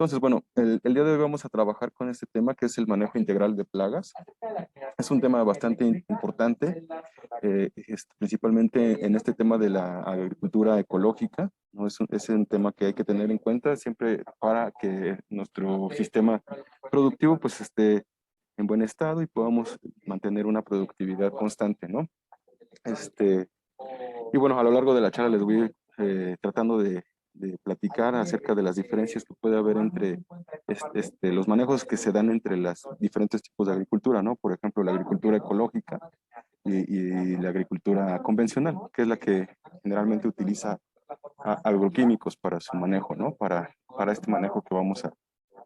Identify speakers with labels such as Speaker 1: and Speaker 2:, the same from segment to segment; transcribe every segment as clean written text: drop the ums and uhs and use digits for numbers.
Speaker 1: Entonces, bueno, el día de hoy vamos a trabajar con este tema que es el manejo integral de plagas. Es un tema bastante importante, principalmente en este tema de la agricultura ecológica, ¿no? Es un tema que hay que tener en cuenta siempre para que nuestro sistema productivo pues esté en buen estado y podamos mantener una productividad constante, ¿no? Y bueno, a lo largo de la charla les voy a ir tratando de platicar acerca de las diferencias que puede haber entre los manejos que se dan entre los diferentes tipos de agricultura, ¿no? Por ejemplo, la agricultura ecológica y la agricultura convencional, que es la que generalmente utiliza agroquímicos para su manejo, ¿no? Para este manejo que vamos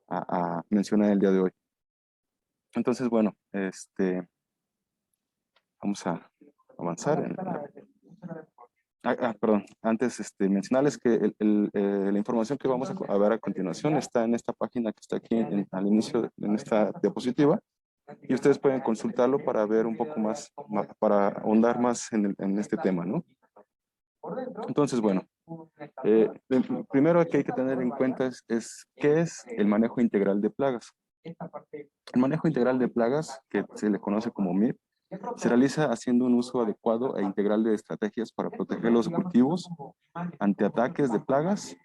Speaker 1: a mencionar el día de hoy. Entonces, bueno, vamos a avanzar perdón, antes mencionarles que la información que vamos a ver a continuación está en esta página que está aquí al inicio, en esta diapositiva, y ustedes pueden consultarlo para ver un poco más, para ahondar más en este tema, ¿no? Entonces, bueno, primero que hay que tener en cuenta es qué es el manejo integral de plagas. El manejo integral de plagas, que se le conoce como MIP, se realiza haciendo un uso adecuado e integral de estrategias para proteger los cultivos ante ataques de plagas.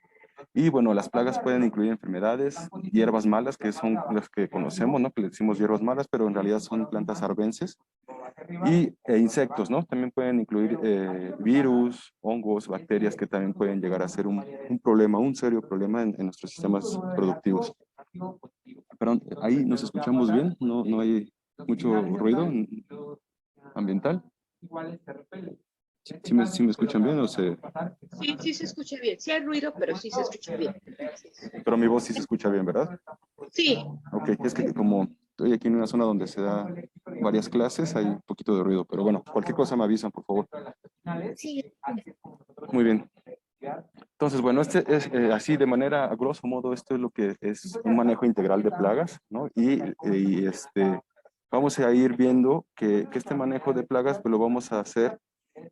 Speaker 1: Y bueno, las plagas pueden incluir enfermedades, hierbas malas, que son las que conocemos, ¿no? Que le decimos hierbas malas, pero en realidad son plantas arbences. E insectos, ¿no? También pueden incluir virus, hongos, bacterias que también pueden llegar a ser un problema, un serio problema en nuestros sistemas productivos. Perdón, ahí nos escuchamos bien, no hay mucho ruido ambiental. ¿Sí me escuchan bien o se...?
Speaker 2: Sí, sí se escucha bien. Sí hay ruido, pero sí se escucha bien.
Speaker 1: Pero mi voz sí se escucha bien, ¿verdad?
Speaker 2: Sí.
Speaker 1: Ok, es que como estoy aquí en una zona donde se da varias clases, hay un poquito de ruido, pero bueno, cualquier cosa me avisan, por favor.
Speaker 2: Sí.
Speaker 1: Muy bien. Entonces, bueno, es así de manera, a grosso modo, esto es lo que es un manejo integral de plagas, ¿no? Vamos a ir viendo que este manejo de plagas, pues lo vamos a hacer,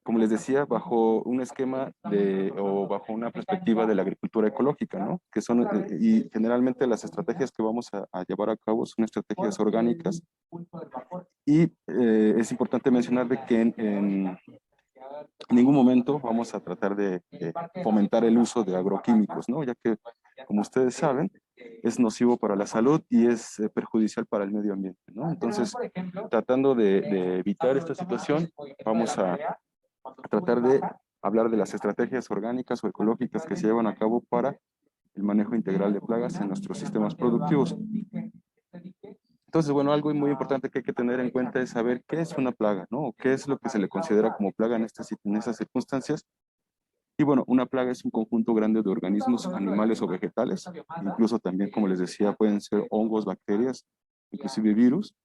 Speaker 1: como les decía, bajo un esquema o bajo una perspectiva de la agricultura ecológica, ¿no? Que son, y generalmente las estrategias que vamos a llevar a cabo son estrategias orgánicas. Y es importante mencionar de que en ningún momento vamos a tratar de fomentar el uso de agroquímicos, ¿no? Ya que, como ustedes saben, es nocivo para la salud y es perjudicial para el medio ambiente, ¿no? Entonces, tratando de evitar esta situación, vamos a tratar de hablar de las estrategias orgánicas o ecológicas que se llevan a cabo para el manejo integral de plagas en nuestros sistemas productivos. Entonces, bueno, algo muy importante que hay que tener en cuenta es saber qué es una plaga, ¿no? O qué es lo que se le considera como plaga en esas circunstancias. Y bueno, una plaga es un conjunto grande de organismos, animales o vegetales. Incluso también, como les decía, pueden ser hongos, bacterias, inclusive virus,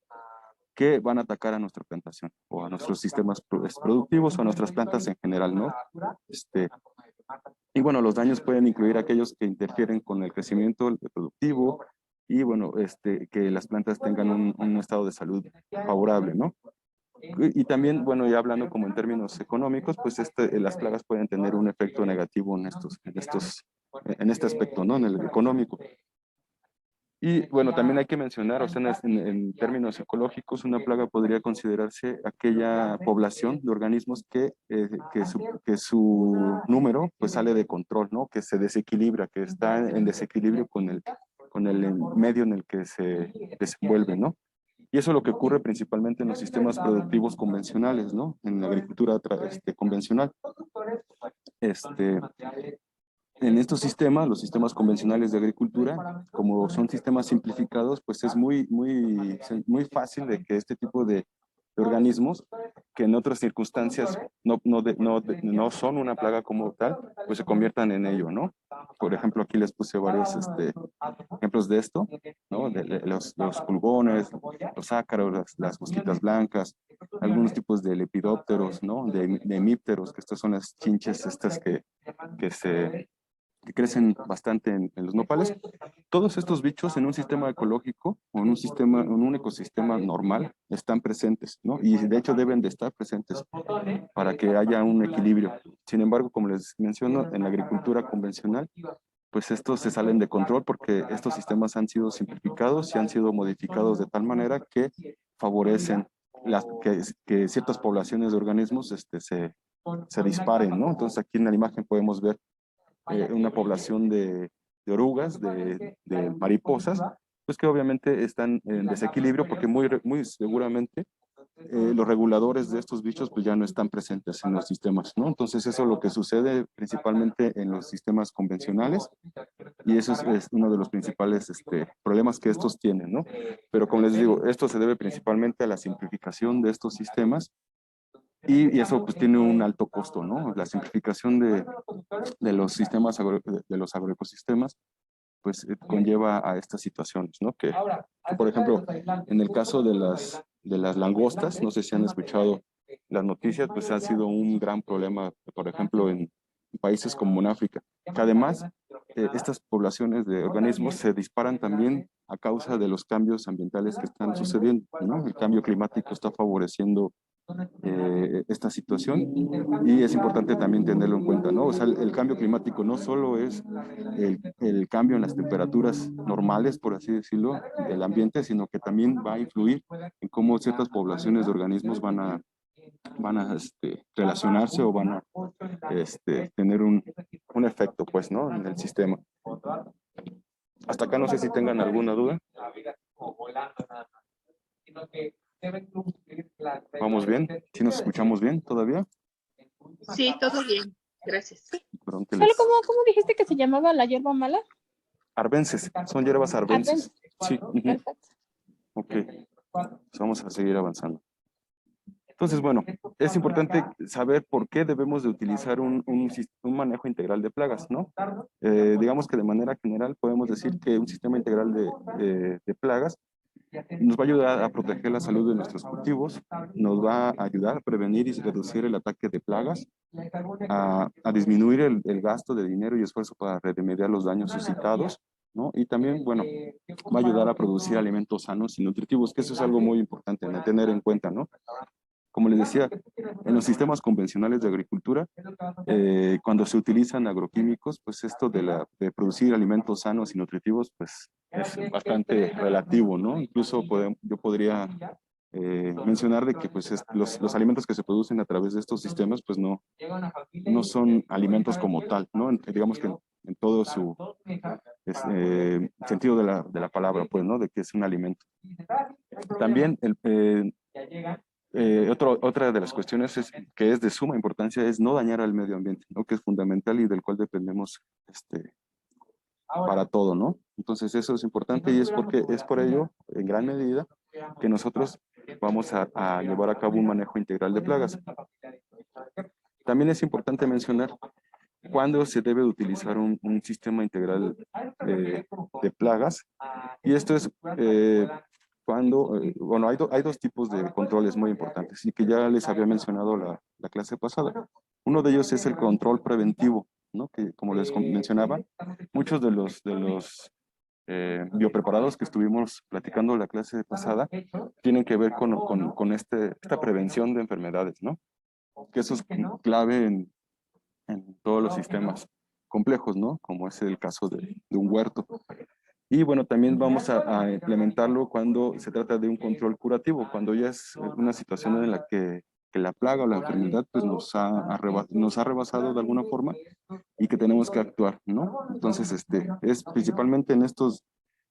Speaker 1: que van a atacar a nuestra plantación o a nuestros sistemas productivos o a nuestras plantas en general, ¿no? Y bueno, los daños pueden incluir aquellos que interfieren con el crecimiento productivo y bueno, que las plantas tengan un estado de salud favorable, ¿no? Y también, bueno, ya hablando como en términos económicos, pues las plagas pueden tener un efecto negativo en este aspecto, ¿no? En el económico. Y bueno, también hay que mencionar, o sea, en términos ecológicos, una plaga podría considerarse aquella población de organismos que su número pues sale de control, ¿no? Que se desequilibra, que está en desequilibrio con el medio en el que se desenvuelve, ¿no? Y eso es lo que ocurre principalmente en los sistemas productivos convencionales, ¿no? En la agricultura convencional. En estos sistemas, los sistemas convencionales de agricultura, como son sistemas simplificados, pues es muy fácil de que este tipo de organismos, que en otras circunstancias no son una plaga como tal, pues se conviertan en ello, ¿no? Por ejemplo, aquí les puse varios ejemplos de esto, ¿no? De los pulgones, los ácaros, las mosquitas blancas, algunos tipos de lepidópteros, ¿no? De hemípteros, que estas son las chinches estas que crecen bastante en los nopales. Todos estos bichos en un sistema ecológico o en un ecosistema normal están presentes, ¿no? Y de hecho deben de estar presentes para que haya un equilibrio. Sin embargo, como les menciono, en la agricultura convencional, pues estos se salen de control porque estos sistemas han sido simplificados y han sido modificados de tal manera que favorecen que ciertas poblaciones de organismos se disparen, ¿no? Entonces aquí en la imagen podemos ver una población de orugas, de mariposas, pues que obviamente están en desequilibrio porque muy seguramente los reguladores de estos bichos pues ya no están presentes en los sistemas, ¿no? Entonces eso es lo que sucede principalmente en los sistemas convencionales y eso es uno de los principales problemas que estos tienen, ¿no? Pero como les digo, esto se debe principalmente a la simplificación de estos sistemas y eso pues tiene un alto costo, ¿no? La simplificación de los sistemas, de los agroecosistemas, pues conlleva a estas situaciones, ¿no? Que, por ejemplo, en el caso de las langostas, no sé si han escuchado las noticias, pues ha sido un gran problema, por ejemplo, en países como en África, que además estas poblaciones de organismos se disparan también a causa de los cambios ambientales que están sucediendo, ¿no? El cambio climático está favoreciendo esta situación y es importante también tenerlo en cuenta, ¿no? O sea, el cambio climático no solo es el cambio en las temperaturas normales, por así decirlo, del ambiente, sino que también va a influir en cómo ciertas poblaciones de organismos van a relacionarse o van a tener un efecto, pues, ¿no? En el sistema. Hasta acá no sé si tengan alguna duda. ¿Vamos bien? ¿Sí nos escuchamos bien todavía?
Speaker 2: Sí, todo bien. Gracias.
Speaker 1: Perdón que
Speaker 3: Solo
Speaker 1: les...
Speaker 3: cómo dijiste que se llamaba la hierba mala.
Speaker 1: Arbences, son hierbas arbences.
Speaker 3: Arbenz.
Speaker 1: Sí,
Speaker 3: Perfecto.
Speaker 1: ok. Pues vamos a seguir avanzando. Entonces, bueno, es importante saber por qué debemos de utilizar un manejo integral de plagas, ¿no? Digamos que de manera general podemos decir que un sistema integral de plagas nos va a ayudar a proteger la salud de nuestros cultivos, nos va a ayudar a prevenir y reducir el ataque de plagas, a disminuir el gasto de dinero y esfuerzo para remediar los daños suscitados, ¿no? Y también, bueno, va a ayudar a producir alimentos sanos y nutritivos, que eso es algo muy importante de tener en cuenta, ¿no? Como les decía, en los sistemas convencionales de agricultura, cuando se utilizan agroquímicos, pues esto de producir alimentos sanos y nutritivos, pues es bastante relativo, ¿no? Incluso yo podría mencionar de que pues los alimentos que se producen a través de estos sistemas, pues no son alimentos como tal, ¿no? Digamos que en todo su sentido de la palabra, pues, ¿no? De que es un alimento. También otra de las cuestiones que es de suma importancia es no dañar al medio ambiente, ¿no? Que es fundamental y del cual dependemos para todo, ¿no? Entonces eso es importante y es por ello, en gran medida, que nosotros vamos a llevar a cabo un manejo integral de plagas. También es importante mencionar cuándo se debe utilizar un sistema integral de plagas y esto es bueno, hay dos tipos de controles muy importantes y que ya les había mencionado la clase pasada. Uno de ellos es el control preventivo, ¿no? Que como les mencionaba, muchos de los biopreparados que estuvimos platicando la clase pasada tienen que ver con esta prevención de enfermedades, ¿no? Que eso es clave en todos los sistemas complejos, ¿no? Como es el caso de un huerto. Y bueno, también vamos a implementarlo cuando se trata de un control curativo, cuando ya es una situación en la que la plaga o la enfermedad pues nos ha rebasado de alguna forma y que tenemos que actuar, ¿no? Entonces, es principalmente en estos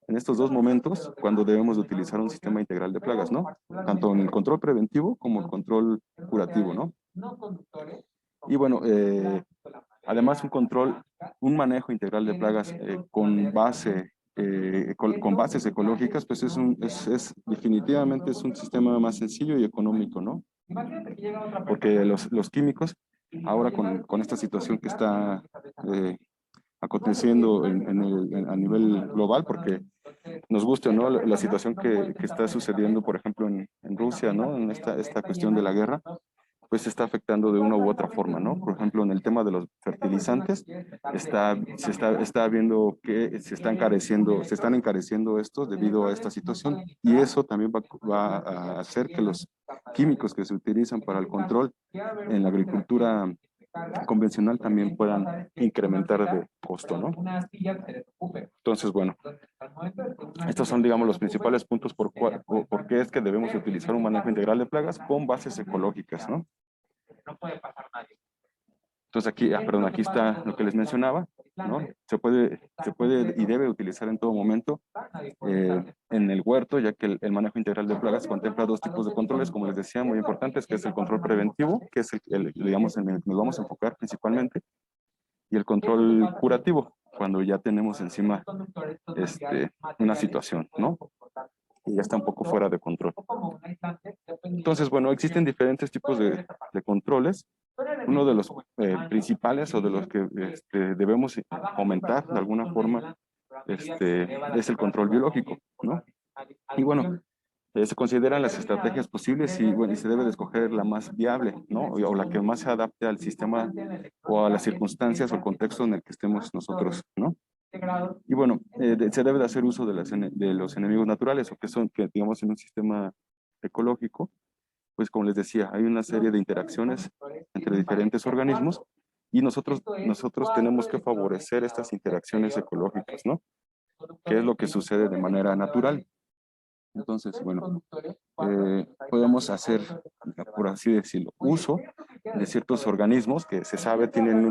Speaker 1: dos momentos cuando debemos de utilizar un sistema integral de plagas, ¿no? Tanto en el control preventivo como el control curativo, ¿no? Y bueno, además un manejo integral de plagas con bases ecológicas, pues definitivamente es un sistema más sencillo y económico, ¿no? Porque los químicos, ahora con esta situación que está aconteciendo a nivel global, porque nos gusta, ¿no? La situación que está sucediendo, por ejemplo, en Rusia, ¿no? En esta cuestión de la guerra, pues se está afectando de una u otra forma, ¿no? Por ejemplo, en el tema de los fertilizantes, está viendo que se están encareciendo estos debido a esta situación y eso también va a hacer que los químicos que se utilizan para el control en la agricultura convencional también puedan incrementar de costo, ¿no? Entonces, bueno, estos son, digamos, los principales puntos por qué es que debemos utilizar un manejo integral de plagas con bases ecológicas, ¿no? Entonces aquí, perdón, aquí está lo que les mencionaba, ¿no? Se puede y debe utilizar en todo momento en el huerto, ya que el manejo integral de plagas contempla dos tipos de controles, como les decía, muy importantes, que es el control preventivo, que es digamos, en el que nos vamos a enfocar principalmente, y el control curativo, cuando ya tenemos encima una situación, ¿no? Y ya está un poco fuera de control. Entonces, bueno, existen diferentes tipos de controles. Uno de los principales o de los que debemos aumentar de alguna forma es el control biológico, ¿no? Y bueno, se consideran las estrategias posibles y, bueno, y se debe de escoger la más viable, ¿no? O la que más se adapte al sistema o a las circunstancias o el contexto en el que estemos nosotros, ¿no? Y bueno, se debe de hacer uso de los enemigos naturales, o que digamos en un sistema ecológico, pues como les decía, hay una serie de interacciones entre diferentes organismos y nosotros tenemos que favorecer estas interacciones ecológicas, ¿no? ¿Qué es lo que sucede de manera natural? Entonces, bueno, podemos hacer, por así decirlo, uso de ciertos organismos que se sabe tienen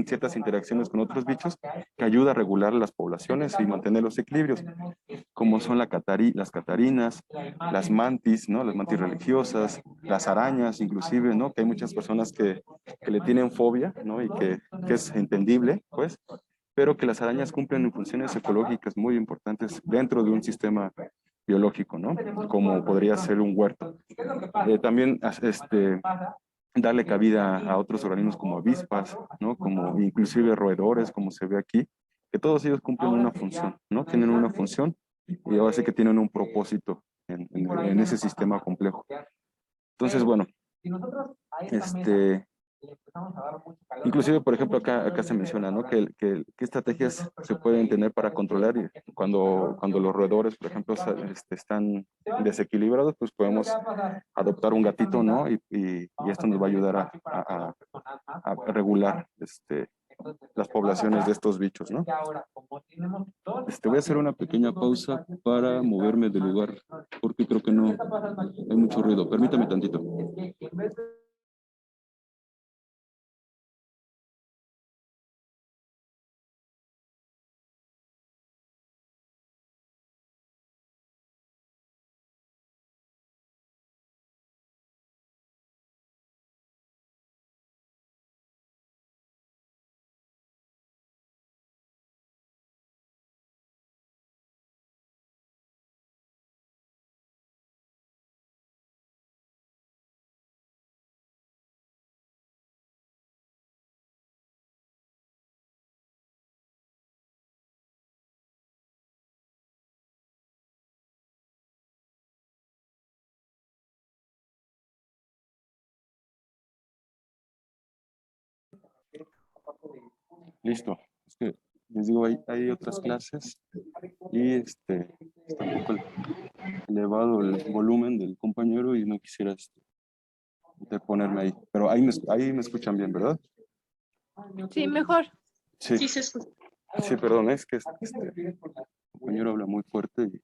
Speaker 1: ciertas interacciones con otros bichos que ayuda a regular las poblaciones y mantener los equilibrios, como son las catarinas, las mantis, ¿no? Las mantis religiosas, las arañas inclusive, ¿no? Que hay muchas personas que le tienen fobia, ¿no? Y que es entendible, pues, pero que las arañas cumplen funciones ecológicas muy importantes dentro de un sistema biológico, ¿no? Como podría ser un huerto. También, darle cabida a otros organismos como avispas, ¿no? Como inclusive roedores, como se ve aquí, que todos ellos cumplen una función, ¿no? Tienen una función y ahora sí que tienen un propósito en ese sistema complejo. Entonces, bueno, inclusive, por ejemplo, acá se menciona, ¿no? ¿Qué estrategias se pueden tener para controlar cuando los roedores, por ejemplo, están desequilibrados? Pues podemos adoptar un gatito, ¿no? Y esto nos va a ayudar a regular las poblaciones de estos bichos, ¿no? Voy a hacer una pequeña pausa para moverme del lugar, porque creo que no hay mucho ruido. Permítame tantito. Listo. Es que les digo, hay otras clases y está un poco elevado el volumen del compañero y no quisiera ponerme ahí. Pero ahí me escuchan bien, ¿verdad?
Speaker 3: Sí, mejor.
Speaker 1: Sí,
Speaker 2: Sí se escucha.
Speaker 1: sí, perdón, es que el compañero habla muy fuerte y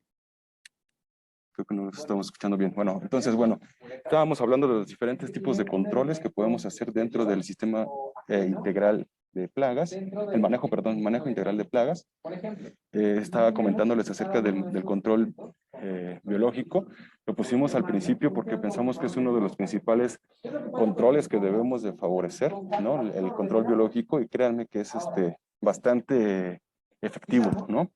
Speaker 1: creo que no nos estamos escuchando bien. Bueno, entonces, bueno, estábamos hablando de los diferentes tipos de controles que podemos hacer dentro del sistema integral de plagas, manejo integral de plagas. Estaba comentándoles acerca del control biológico. Lo pusimos al principio porque pensamos que es uno de los principales controles que debemos de favorecer, ¿no? El control biológico, y créanme que es bastante efectivo, ¿no?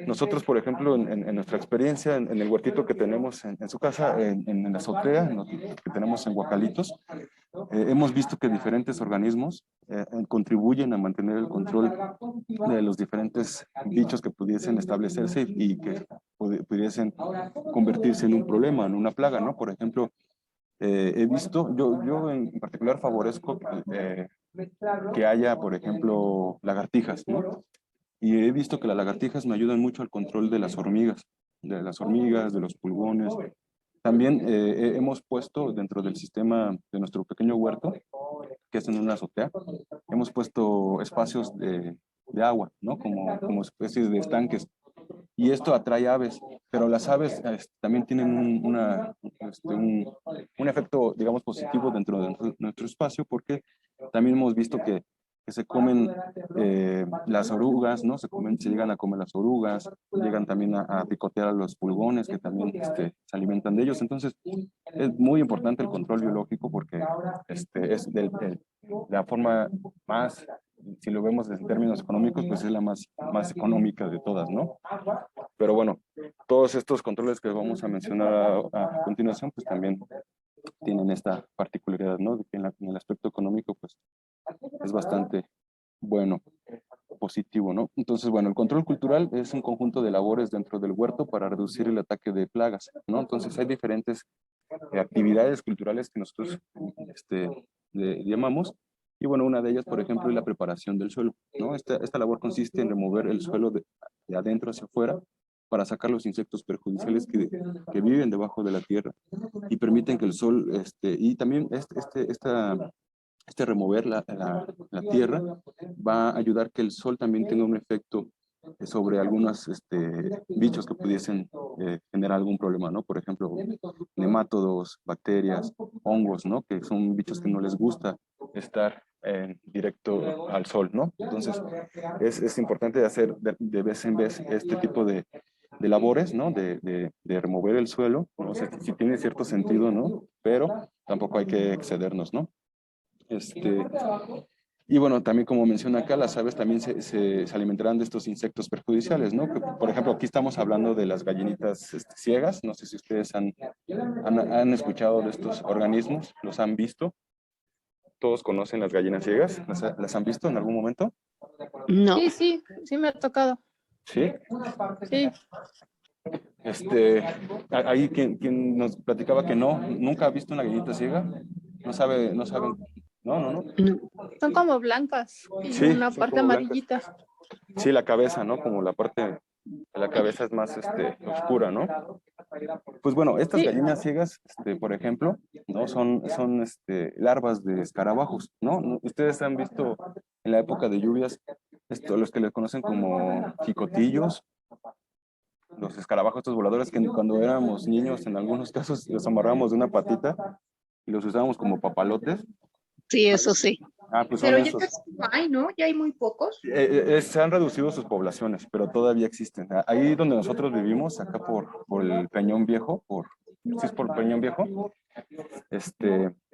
Speaker 1: Nosotros, por ejemplo, en nuestra experiencia, en el huertito que tenemos en su casa, en la azotea, que tenemos en Guacalitos, hemos visto que diferentes organismos contribuyen a mantener el control de los diferentes bichos que pudiesen establecerse y que pudiesen convertirse en un problema, en una plaga, ¿no? Por ejemplo, he visto, yo en particular favorezco que haya, por ejemplo, lagartijas, ¿no? Y he visto que las lagartijas me ayudan mucho al control de las hormigas, de los pulgones. También hemos puesto dentro del sistema de nuestro pequeño huerto, que es en una azotea, hemos puesto espacios de agua, ¿no? Como especies de estanques. Y esto atrae aves, pero las aves también tienen un efecto, digamos, positivo dentro de nuestro espacio, porque también hemos visto que se comen las orugas, ¿no? Se llegan a comer las orugas, llegan también a picotear a los pulgones, que también se alimentan de ellos. Entonces, es muy importante el control biológico porque es la forma más, si lo vemos en términos económicos, pues es la más económica de todas, ¿no? Pero bueno, todos estos controles que vamos a mencionar a continuación, pues también tienen esta particularidad, ¿no? De que en el aspecto económico, pues es bastante bueno, positivo, ¿no? Entonces, bueno, el control cultural es un conjunto de labores dentro del huerto para reducir el ataque de plagas, ¿no? Entonces, hay diferentes actividades culturales que nosotros le llamamos. Y bueno, una de ellas, por ejemplo, es la preparación del suelo, ¿no? Esta labor consiste en remover el suelo de adentro hacia afuera para sacar los insectos perjudiciales que viven debajo de la tierra y permiten que el sol, y también remover la tierra va a ayudar que el sol también tenga un efecto sobre algunos bichos que pudiesen generar algún problema, ¿no? Por ejemplo, nemátodos, bacterias, hongos, ¿no? Que son bichos que no les gusta estar directo al sol, ¿no? Entonces, es importante hacer de vez en vez este tipo de labores, ¿no? De remover el suelo, ¿no? O sea, si tiene cierto sentido, ¿no? Pero tampoco hay que excedernos, ¿no? Y bueno, también como menciona acá, las aves también se alimentarán de estos insectos perjudiciales, ¿no? Que, por ejemplo, aquí estamos hablando de las gallinitas ciegas. No sé si ustedes han escuchado de estos organismos, los han visto. ¿Todos conocen las gallinas ciegas? ¿Las han visto en algún momento?
Speaker 2: No.
Speaker 3: Sí, sí, sí me ha tocado.
Speaker 1: Sí.
Speaker 3: Sí.
Speaker 1: Ahí quien nos platicaba que nunca ha visto una gallinita ciega, no saben, no.
Speaker 2: No.
Speaker 3: Son como blancas y
Speaker 1: Sí,
Speaker 3: una
Speaker 1: son
Speaker 3: parte
Speaker 1: como blancas.
Speaker 3: amarillita.
Speaker 1: Sí, la cabeza, ¿no? Como la parte de la cabeza es más oscura, ¿no? Pues bueno, estas
Speaker 3: Sí.
Speaker 1: gallinas ciegas, por ejemplo, ¿no? Son larvas de escarabajos, ¿no? Ustedes han visto en la época de lluvias, los que les conocen como jicotillos, los escarabajos estos voladores que cuando éramos niños, en algunos casos los amarramos de una patita y los usábamos como papalotes.
Speaker 2: Sí, eso sí.
Speaker 1: Pues son
Speaker 2: Pero ya
Speaker 1: esos.
Speaker 2: casi no hay, ¿no? Ya hay muy pocos.
Speaker 1: Se han reducido sus poblaciones, pero todavía existen. Ahí donde nosotros vivimos, acá por el Peñón Viejo, si es por Peñón Viejo,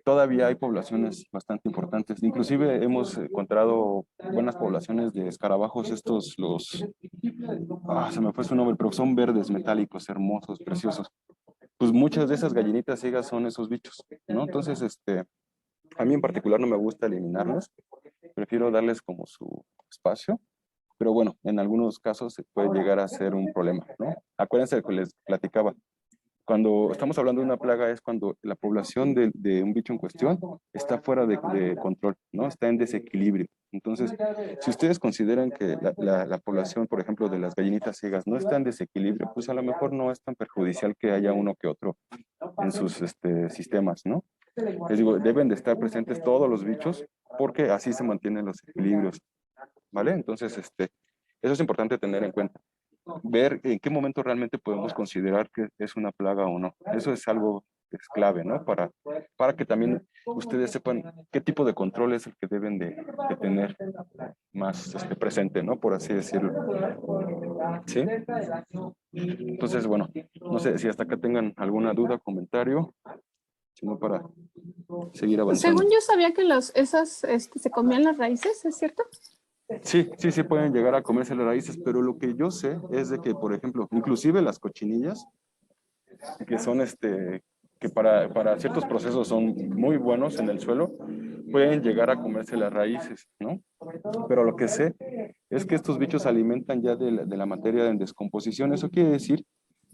Speaker 1: todavía hay poblaciones bastante importantes. Inclusive hemos encontrado buenas poblaciones de escarabajos, se me fue su nombre, pero son verdes, metálicos, hermosos, preciosos. Pues muchas de esas gallinitas ciegas son esos bichos, ¿no? Entonces, a mí en particular no me gusta eliminarlos, prefiero darles como su espacio, pero bueno, en algunos casos se puede llegar a ser un problema, ¿no? Acuérdense de que les platicaba, cuando estamos hablando de una plaga es cuando la población de un bicho en cuestión está fuera de control, ¿no? Está en desequilibrio. Entonces, si ustedes consideran que la población, por ejemplo, de las gallinitas ciegas no está en desequilibrio, pues a lo mejor no es tan perjudicial que haya uno que otro en sus sistemas, ¿no? Les digo, deben de estar presentes todos los bichos porque así se mantienen los equilibrios, ¿vale? Entonces, eso es importante tener en cuenta. Ver en qué momento realmente podemos considerar que es una plaga o no. Eso es algo que es clave, ¿no? Para que también ustedes sepan qué tipo de control es el que deben de tener más presente, ¿no? Por así decirlo. ¿Sí? Entonces, bueno, no sé si hasta acá tengan alguna duda, comentario, sino para seguir avanzando.
Speaker 3: Según yo sabía que esas se comían las raíces, ¿es cierto?
Speaker 1: Sí, pueden llegar a comerse las raíces, pero lo que yo sé es de que, por ejemplo, inclusive las cochinillas, que son que para ciertos procesos son muy buenos en el suelo, pueden llegar a comerse las raíces, ¿no? Pero lo que sé es que estos bichos se alimentan ya de la materia en descomposición. Eso quiere decir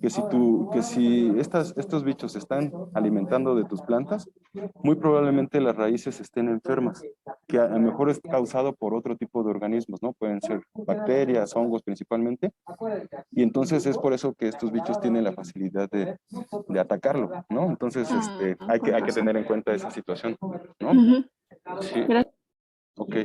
Speaker 1: que si estos bichos se están alimentando de tus plantas, muy probablemente las raíces estén enfermas, que a lo mejor es causado por otro tipo de organismos, ¿no? Pueden ser bacterias, hongos principalmente, y entonces es por eso que estos bichos tienen la facilidad de atacarlo, ¿no? Entonces,
Speaker 3: Con
Speaker 1: hay que
Speaker 3: razón.
Speaker 1: tener en cuenta esa situación, ¿no?
Speaker 3: Ujú.
Speaker 1: Sí,
Speaker 3: Gracias.
Speaker 1: ok.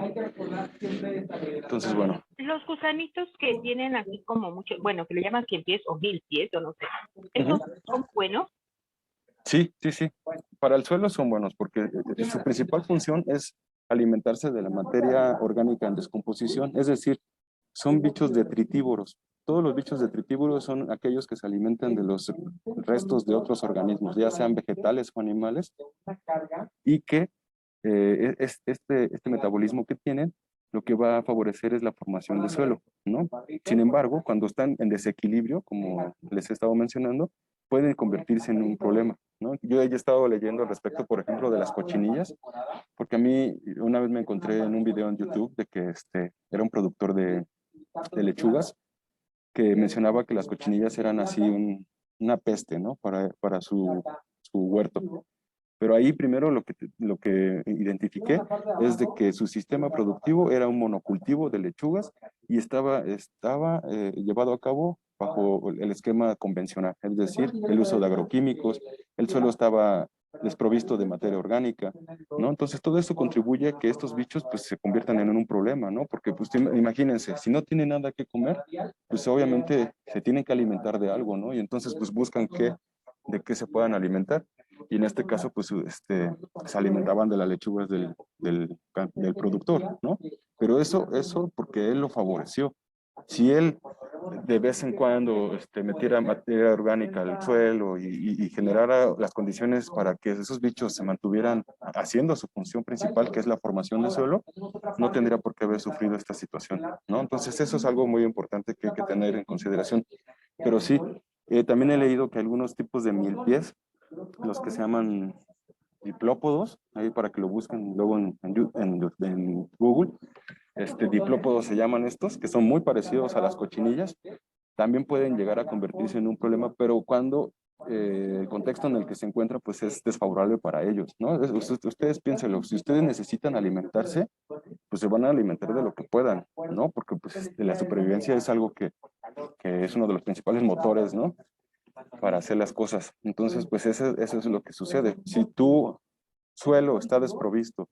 Speaker 1: Entonces, bueno.
Speaker 2: Los gusanitos que tienen así como mucho, bueno, que le llaman 100 pies o 1000 pies, o no sé, ¿esos son buenos?
Speaker 1: Sí, sí, sí. Para el suelo son buenos porque su principal función es alimentarse de la materia orgánica en descomposición, es decir, son bichos detritívoros. Todos los bichos detritívoros son aquellos que se alimentan de los restos de otros organismos, ya sean vegetales o animales, y que este metabolismo que tienen, lo que va a favorecer es la formación de suelo, ¿no? Sin embargo, cuando están en desequilibrio, como les he estado mencionando, pueden convertirse en un problema, ¿no? Yo he estado leyendo al respecto, por ejemplo, de las cochinillas, porque a mí una vez me encontré en un video en YouTube de que era un productor de lechugas que mencionaba que las cochinillas eran así una peste, ¿no? Para su huerto. Pero ahí primero lo que identifiqué es de que su sistema productivo era un monocultivo de lechugas y estaba llevado a cabo bajo el esquema convencional, es decir, el uso de agroquímicos, el suelo estaba desprovisto de materia orgánica, ¿no? Entonces todo eso contribuye a que estos bichos pues se conviertan en un problema, ¿no? Porque pues imagínense, si no tienen nada que comer, pues obviamente se tienen que alimentar de algo, ¿no? Y entonces pues buscan de qué se puedan alimentar. Y en este caso, pues, se alimentaban de las lechugas del productor, ¿no? Pero eso porque él lo favoreció. Si él de vez en cuando metiera materia orgánica al suelo y generara las condiciones para que esos bichos se mantuvieran haciendo su función principal, que es la formación del suelo, no tendría por qué haber sufrido esta situación, ¿no? Entonces eso es algo muy importante que hay que tener en consideración. Pero sí, también he leído que algunos tipos de milpies, los que se llaman diplópodos, ahí para que lo busquen luego en Google, diplópodos se llaman estos, que son muy parecidos a las cochinillas, también pueden llegar a convertirse en un problema, pero cuando el contexto en el que se encuentra pues es desfavorable para ellos, ¿no? Ustedes piénsenlo, si ustedes necesitan alimentarse, pues se van a alimentar de lo que puedan, ¿no? Porque pues la supervivencia es algo que es uno de los principales motores, ¿no? Para hacer las cosas. Entonces, pues eso es lo que sucede. Si tu suelo está desprovisto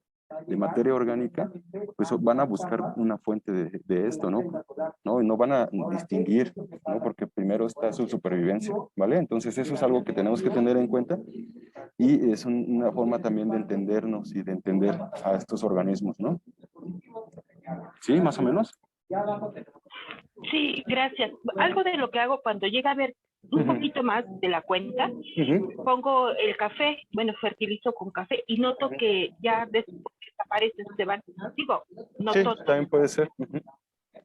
Speaker 1: de materia orgánica, pues van a buscar una fuente de esto, ¿no? ¿no? Y no van a distinguir, ¿no? Porque primero está su supervivencia, ¿vale? Entonces eso es algo que tenemos que tener en cuenta y es una forma también de entendernos y de entender a estos organismos, ¿no? ¿Sí, más o menos?
Speaker 2: Sí, gracias. Algo de lo que hago cuando llega a ver un poquito más de la cuenta, pongo el café, bueno, fertilizo con café y noto que ya después desaparecen, se van, digo, no
Speaker 1: Sí,
Speaker 2: todo.
Speaker 1: también puede ser.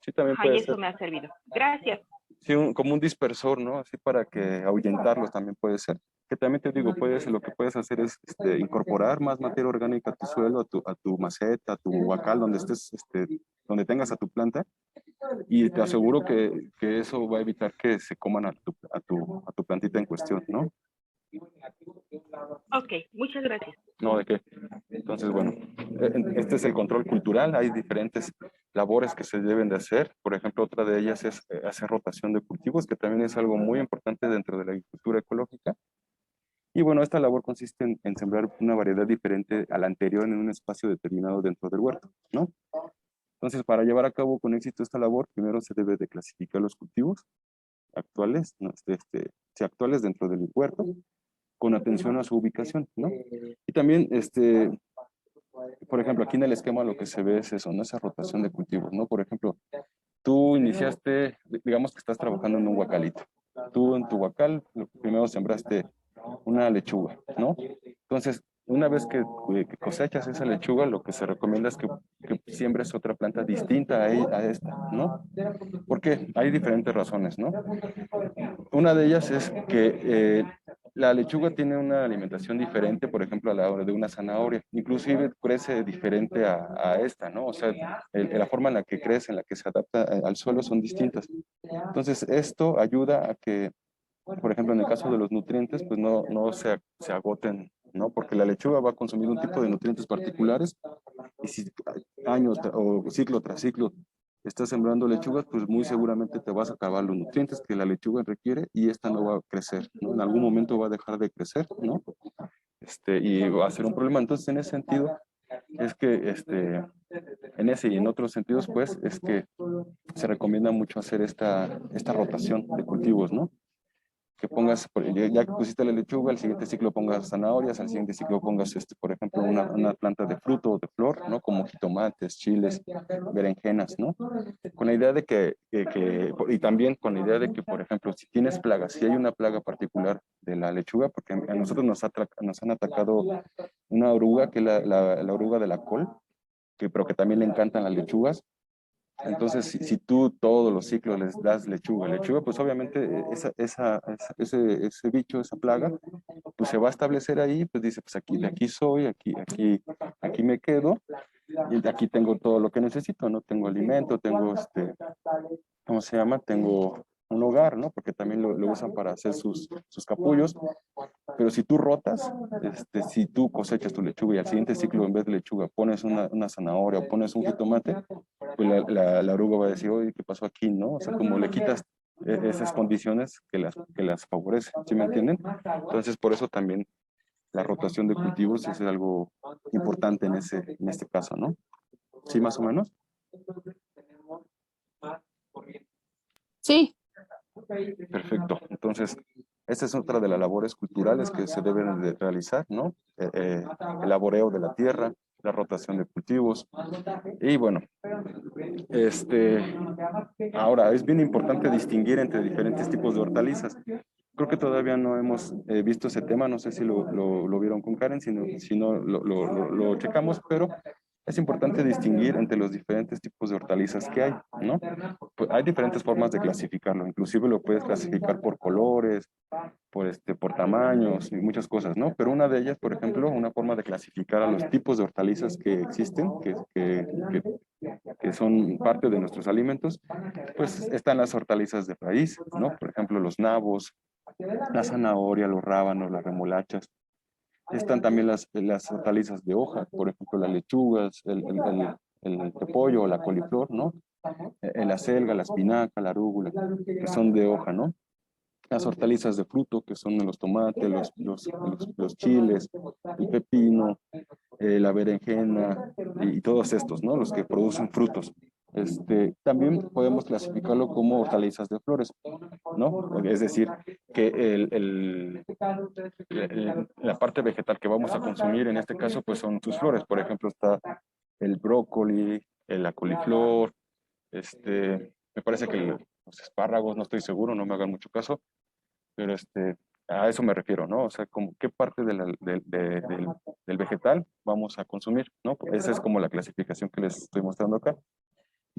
Speaker 1: Sí, también
Speaker 2: Ajá, y
Speaker 1: puede ser.
Speaker 2: eso me ha servido. Gracias.
Speaker 1: Sí, como un dispersor, ¿no? Así para que ahuyentarlos también puede ser. Que también te digo, lo que puedes hacer es incorporar más materia orgánica a tu suelo, a tu maceta, a tu huacal, donde estés, donde tengas a tu planta, y te aseguro que eso va a evitar que se coman a tu plantita en cuestión, ¿no?
Speaker 2: Ok, muchas gracias.
Speaker 1: No, ¿de qué? Entonces, bueno, este es el control cultural. Hay diferentes labores que se deben de hacer. Por ejemplo, otra de ellas es hacer rotación de cultivos, que también es algo muy importante dentro de la agricultura ecológica. Y bueno, esta labor consiste en sembrar una variedad diferente a la anterior en un espacio determinado dentro del huerto, ¿no? Entonces, para llevar a cabo con éxito esta labor, primero se debe de clasificar los cultivos actuales, ¿no? Sí, actuales dentro del huerto, con atención a su ubicación, ¿no? Y también, por ejemplo, aquí en el esquema lo que se ve es eso, ¿no? Esa rotación de cultivos, ¿no? Por ejemplo, tú iniciaste, digamos que estás trabajando en un huacalito. Tú en tu huacal, primero sembraste una lechuga, ¿no? Entonces, una vez que cosechas esa lechuga, lo que se recomienda es que siembres otra planta distinta a esta, ¿no? Porque hay diferentes razones, ¿no? Una de ellas es que la lechuga tiene una alimentación diferente, por ejemplo, a la hora de una zanahoria. Inclusive crece diferente a esta, ¿no? O sea, la forma en la que crece, en la que se adapta al suelo son distintas. Entonces, esto ayuda a que por ejemplo, en el caso de los nutrientes, pues no se agoten, ¿no? Porque la lechuga va a consumir un tipo de nutrientes particulares y si o ciclo tras ciclo estás sembrando lechugas, pues muy seguramente te vas a acabar los nutrientes que la lechuga requiere y esta no va a crecer, ¿no? En algún momento va a dejar de crecer, ¿no? Y va a ser un problema. Entonces, en ese sentido, es que en ese y en otros sentidos, pues, es que se recomienda mucho hacer esta rotación de cultivos, ¿no? Que pongas, ya que pusiste la lechuga, al siguiente ciclo pongas zanahorias, al siguiente ciclo pongas, por ejemplo, una planta de fruto o de flor, ¿no? Como jitomates, chiles, berenjenas, ¿no? Con la idea de y también con la idea de que, por ejemplo, si tienes plagas, si hay una plaga particular de la lechuga, porque a nosotros nos han atacado una oruga, que es la oruga de la col, pero que también le encantan las lechugas. Entonces, si tú todos los ciclos les das lechuga, pues obviamente ese bicho, esa plaga, pues se va a establecer ahí, pues dice, pues aquí, de aquí soy, aquí me quedo, y de aquí tengo todo lo que necesito, ¿no? Tengo alimento, tengo ¿cómo se llama? Tengo un hogar, ¿no? Porque también lo usan para hacer sus capullos. Pero si tú rotas, si tú cosechas tu lechuga y al siguiente ciclo en vez de lechuga pones una zanahoria o pones un jitomate, pues la oruga va a decir, oye, ¿qué pasó aquí, no? O sea, como le quitas esas condiciones que las favorecen, ¿sí me entienden? Entonces, por eso también la rotación de cultivos es algo importante en este caso, ¿no? ¿Sí, más o menos?
Speaker 3: Sí,
Speaker 1: Perfecto. Entonces, esta es otra de las labores culturales que se deben de realizar, ¿no? El laboreo de la tierra, la rotación de cultivos. Y bueno, ahora es bien importante distinguir entre diferentes tipos de hortalizas. Creo que todavía no hemos visto ese tema, no sé si lo vieron con Karen, si no lo checamos, pero es importante distinguir entre los diferentes tipos de hortalizas que hay, ¿no? Pues hay diferentes formas de clasificarlo, inclusive lo puedes clasificar por colores, por tamaños y muchas cosas, ¿no? Pero una de ellas, por ejemplo, una forma de clasificar a los tipos de hortalizas que existen, que son parte de nuestros alimentos, pues están las hortalizas de raíz, ¿no? Por ejemplo, los nabos, la zanahoria, los rábanos, las remolachas. Están también las hortalizas de hoja, por ejemplo, las lechugas, el repollo o la coliflor, ¿no? La selga, la espinaca, la arúgula, que son de hoja, ¿no? Las hortalizas de fruto, que son los tomates, los chiles, el pepino, la berenjena y todos estos, ¿no? Los que producen frutos. También podemos clasificarlo como hortalizas de flores, ¿no? Es decir, que la parte vegetal que vamos a consumir en este caso, pues son sus flores. Por ejemplo, está el brócoli, la coliflor, me parece que los espárragos, no estoy seguro, no me hagan mucho caso, pero a eso me refiero, ¿no? O sea, como qué parte del vegetal vamos a consumir, ¿no? Esa es como la clasificación que les estoy mostrando acá.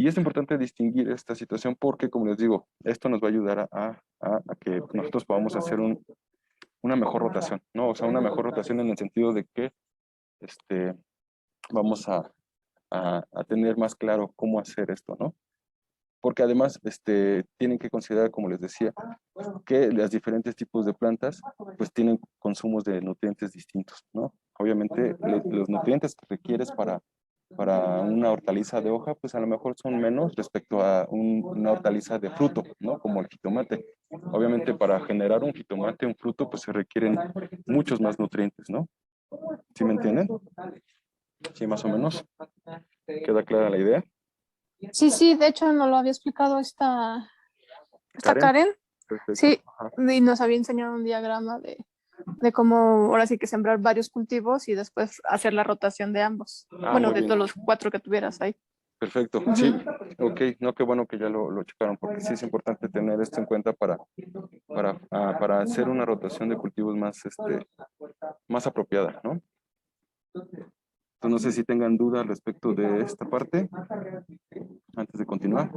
Speaker 1: Y es importante distinguir esta situación porque, como les digo, esto nos va a ayudar a que nosotros podamos hacer una mejor rotación, ¿no? O sea, una mejor rotación en el sentido de que vamos a tener más claro cómo hacer esto, ¿no? Porque además tienen que considerar, como les decía, que los diferentes tipos de plantas pues tienen consumos de nutrientes distintos, ¿no? Obviamente los nutrientes que requieres para una hortaliza de hoja, pues a lo mejor son menos respecto a una hortaliza de fruto, ¿no? Como el jitomate. Obviamente para generar un jitomate, un fruto, pues se requieren muchos más nutrientes, ¿no? ¿Sí me entienden? Sí, más o menos. ¿Queda clara la idea?
Speaker 3: sí, sí, de hecho nos lo había explicado esta
Speaker 1: Karen,
Speaker 3: Karen,
Speaker 1: perfecto.
Speaker 3: sí,
Speaker 1: Ajá.
Speaker 3: y nos había enseñado un diagrama de cómo ahora sí que sembrar varios cultivos y después hacer la rotación de ambos. Bueno,
Speaker 1: Muy
Speaker 3: de
Speaker 1: bien.
Speaker 3: todos los 4 que tuvieras ahí.
Speaker 1: Perfecto, sí, ok, no, qué bueno que ya lo checaron, porque sí es importante tener esto en cuenta para hacer una rotación de cultivos más apropiada, ¿no? Entonces, no sé si tengan dudas respecto de esta parte, antes de continuar.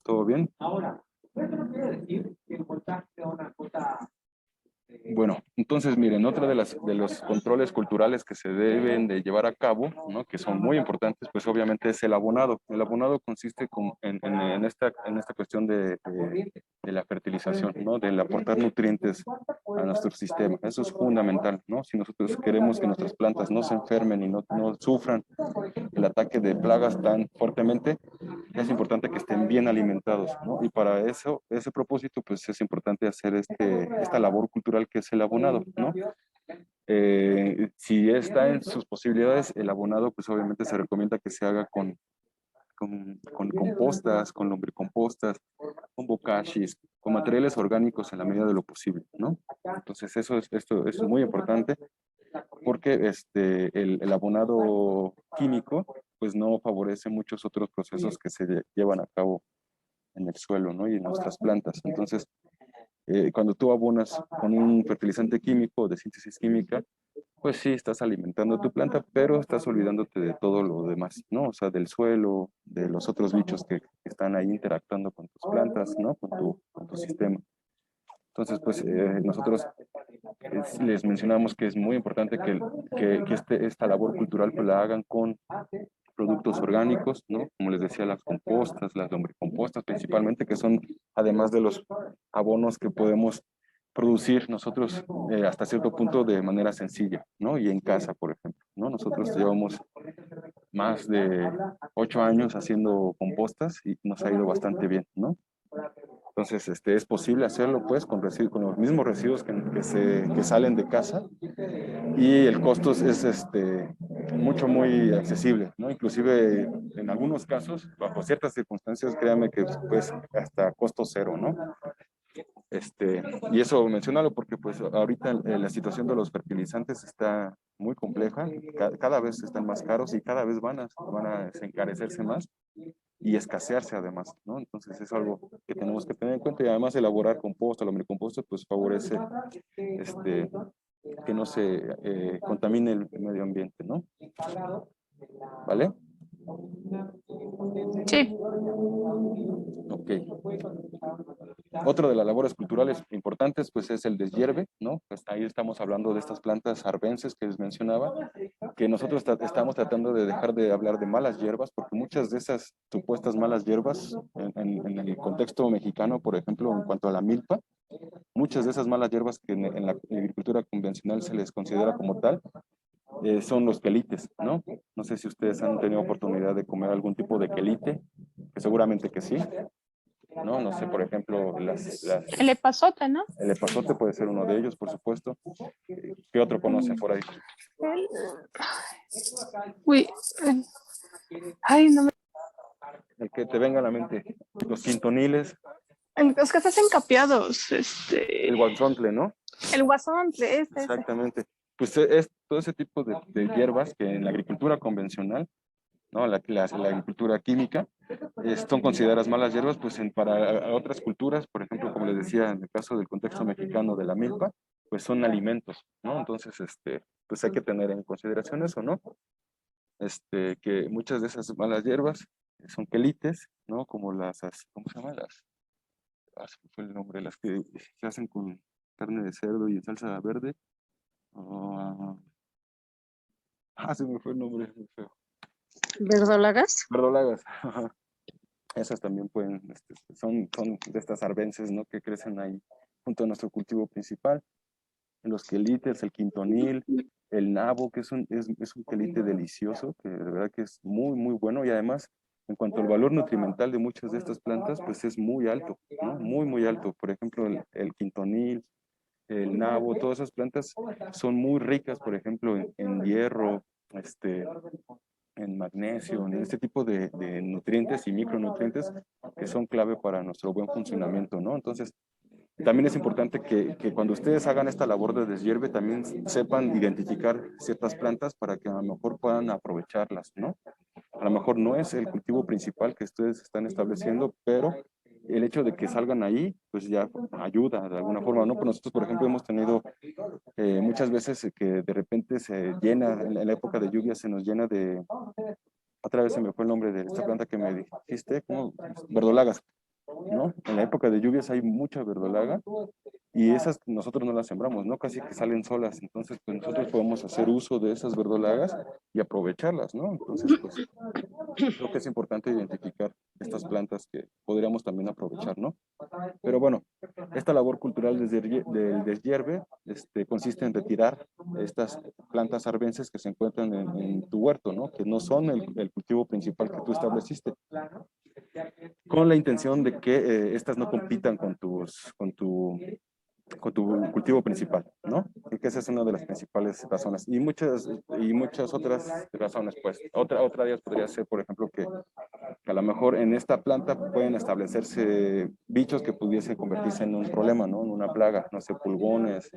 Speaker 1: ¿Todo bien?
Speaker 4: Ahora, eso no quiere decir que el voltaje sea una cosa
Speaker 1: Bueno, entonces miren, otra de los controles culturales que se deben de llevar a cabo, ¿no? Que son muy importantes, pues obviamente es el abonado. El abonado consiste en esta cuestión de la fertilización, ¿no? Del aportar nutrientes a nuestro sistema. Eso es fundamental, ¿no? Si nosotros queremos que nuestras plantas no se enfermen y no sufran el ataque de plagas tan fuertemente, es importante que estén bien alimentados, ¿no? Y para eso, ese propósito, pues es importante hacer esta labor cultural que es el abonado, ¿no? Si está en sus posibilidades, el abonado, pues obviamente se recomienda que se haga con compostas, con lombricompostas, con bocachis, con materiales orgánicos en la medida de lo posible, ¿no? Entonces esto es muy importante porque el abonado químico pues no favorece muchos otros procesos que se llevan a cabo en el suelo, ¿no? Y en nuestras plantas. Entonces, cuando tú abonas con un fertilizante químico de síntesis química, pues sí, estás alimentando tu planta, pero estás olvidándote de todo lo demás, ¿no? O sea, del suelo, de los otros bichos que están ahí interactuando con tus plantas, ¿no? Con tu sistema. Entonces, pues nosotros les mencionamos que es muy importante que esta labor cultural pues la hagan con productos orgánicos, ¿no? Como les decía, las compostas, las lombricompostas principalmente, que son además de los abonos que podemos producir nosotros hasta cierto punto de manera sencilla, ¿no? Y en casa, por ejemplo, ¿no? Nosotros llevamos más de 8 años haciendo compostas y nos ha ido bastante bien, ¿no? Entonces, es posible hacerlo, pues, con los mismos residuos que salen de casa y el costo muy accesible, ¿no? Inclusive, en algunos casos, bajo ciertas circunstancias, créanme que, pues, hasta costo cero, ¿no? Y eso mencionalo porque, pues, ahorita la situación de los fertilizantes está muy compleja, cada vez están más caros y cada vez van a encarecerse más y escasearse además, ¿no? Entonces es algo que tenemos que tener en cuenta y además elaborar composta, el lombricomposta, pues favorece que no se contamine el medio ambiente, ¿no? ¿Vale?
Speaker 3: Sí.
Speaker 1: Ok. Otro de las labores culturales importantes, pues es el deshierve, ¿no? Pues ahí estamos hablando de estas plantas arbences que les mencionaba, que nosotros estamos tratando de dejar de hablar de malas hierbas, porque muchas de esas supuestas malas hierbas, en el contexto mexicano, por ejemplo, en cuanto a la milpa, muchas de esas malas hierbas que en la agricultura convencional se les considera como tal, son los quelites, ¿no? No sé si ustedes han tenido oportunidad de comer algún tipo de quelite, que seguramente que sí, ¿no? No sé, por ejemplo,
Speaker 3: El epazote, ¿no?
Speaker 1: el epazote puede ser uno de ellos, por supuesto. ¿Qué otro conocen por ahí?
Speaker 3: El- Uy, ay, no me...
Speaker 1: El que te venga a la mente. Los quintoniles,
Speaker 3: Los que se hacen capeados,
Speaker 1: el guatzontle, ¿no?
Speaker 3: el guasón, ese.
Speaker 1: Exactamente. Pues es todo ese tipo de hierbas que en la agricultura convencional, ¿no? La agricultura química, son consideradas malas hierbas, pues para otras culturas, por ejemplo, como les decía, en el caso del contexto mexicano de la milpa, pues son alimentos, ¿no? Entonces, pues hay que tener en consideración eso, ¿no? Que muchas de esas malas hierbas son quelites, ¿no? Como ¿cómo se llama? Se me fue el nombre, las que se hacen con carne de cerdo y en salsa verde. Ah, se me fue el nombre, muy feo.
Speaker 3: ¿Verdolagas?
Speaker 1: Verdolagas. Esas también son de estas arbences, ¿no? Que crecen ahí junto a nuestro cultivo principal. Los quelites, el quintonil, el nabo, que es un quelite delicioso, que de verdad que es muy, muy bueno y además, en cuanto al valor nutrimental de muchas de estas plantas, pues es muy alto, ¿no? Muy, muy alto. Por ejemplo, el quintonil, el nabo, todas esas plantas son muy ricas, por ejemplo, en hierro, en magnesio, en este tipo de nutrientes y micronutrientes que son clave para nuestro buen funcionamiento, ¿no? Entonces, también es importante que cuando ustedes hagan esta labor de deshierve, también sepan identificar ciertas plantas para que a lo mejor puedan aprovecharlas, ¿no? A lo mejor no es el cultivo principal que ustedes están estableciendo, pero el hecho de que salgan ahí, pues ya ayuda de alguna forma, ¿no? Pues nosotros, por ejemplo, hemos tenido muchas veces que de repente se llena, en la época de lluvia se nos llena otra vez se me fue el nombre de esta planta que me dijiste, ¿cómo? Verdolagas, ¿no? En la época de lluvias hay mucha verdolaga y esas nosotros no las sembramos, ¿no? Casi que salen solas, entonces pues nosotros podemos hacer uso de esas verdolagas y aprovecharlas, ¿no? Entonces pues creo que es importante identificar estas plantas que podríamos también aprovechar, ¿no? Pero bueno, esta labor cultural del deshierve consiste en retirar estas plantas arbences que se encuentran en tu huerto, ¿no? Que no son el cultivo principal que tú estableciste, con la intención de que estas no compitan con tu cultivo principal, ¿no? Y que esa es una de las principales razones. Y muchas otras razones, pues. Otra de ellas podría ser, por ejemplo, que a lo mejor en esta planta pueden establecerse bichos que pudiesen convertirse en un problema, ¿no? En una plaga, no sé, pulgones,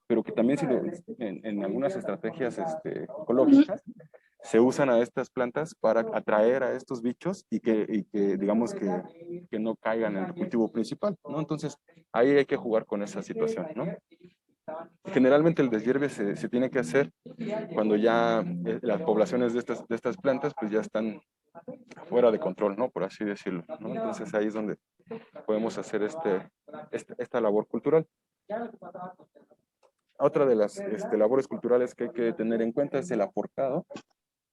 Speaker 1: pero que también en algunas estrategias ecológicas se usan a estas plantas para atraer a estos bichos y que digamos que no caigan en el cultivo principal, ¿no? Entonces, ahí hay que jugar con esa situación, ¿no? Generalmente el deshierve se tiene que hacer cuando ya las poblaciones de estas plantas pues ya están fuera de control, ¿no? Por así decirlo, ¿no? Entonces ahí es donde podemos hacer esta labor cultural. Otra de las labores culturales que hay que tener en cuenta es el aporcado.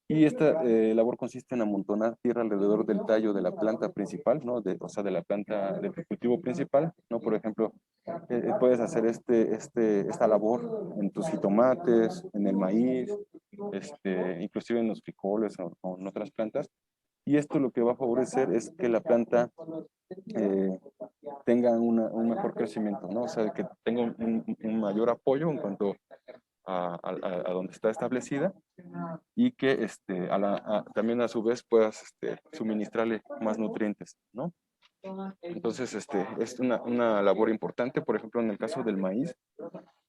Speaker 1: Y esta labor consiste en amontonar tierra alrededor del tallo de la planta principal, ¿no? O sea, de la planta del cultivo principal, ¿no? Por ejemplo, puedes hacer esta labor en tus jitomates, en el maíz, inclusive en los frijoles o en otras plantas. Y esto lo que va a favorecer es que la planta eh, tenga un mejor crecimiento, ¿no? O sea, que tenga un mayor apoyo en cuanto a donde está establecida y que también a su vez puedas suministrarle más nutrientes, ¿no? Entonces, es una labor importante, por ejemplo, en el caso del maíz,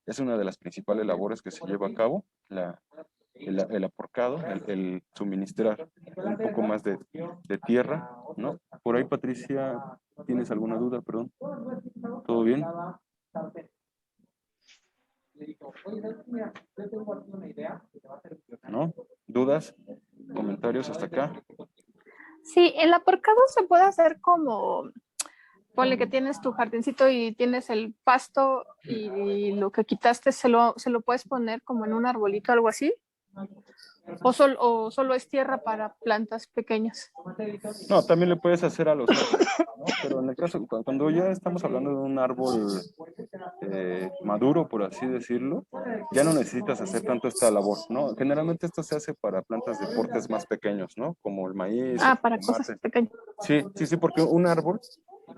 Speaker 1: es una de las principales labores que se lleva a cabo, el aporcado, el suministrar un poco más de tierra, ¿no? Por ahí, Patricia, ¿tienes alguna duda? Perdón. ¿Todo bien? ¿No? ¿Dudas? ¿Comentarios hasta acá?
Speaker 3: Sí, el aporcado se puede hacer como, ponle que tienes tu jardincito y tienes el pasto y lo que quitaste se lo puedes poner como en un arbolito, algo así. O solo es tierra para plantas pequeñas.
Speaker 1: No, también le puedes hacer a los árboles, ¿no? Pero en el caso, cuando ya estamos hablando de un árbol maduro, por así decirlo, ya no necesitas hacer tanto esta labor, ¿no? Generalmente esto se hace para plantas de portes más pequeños, ¿no? Como el maíz, el
Speaker 3: Ah, para cosas
Speaker 1: tomate.
Speaker 3: pequeñas.
Speaker 1: Sí, sí, sí, porque un árbol,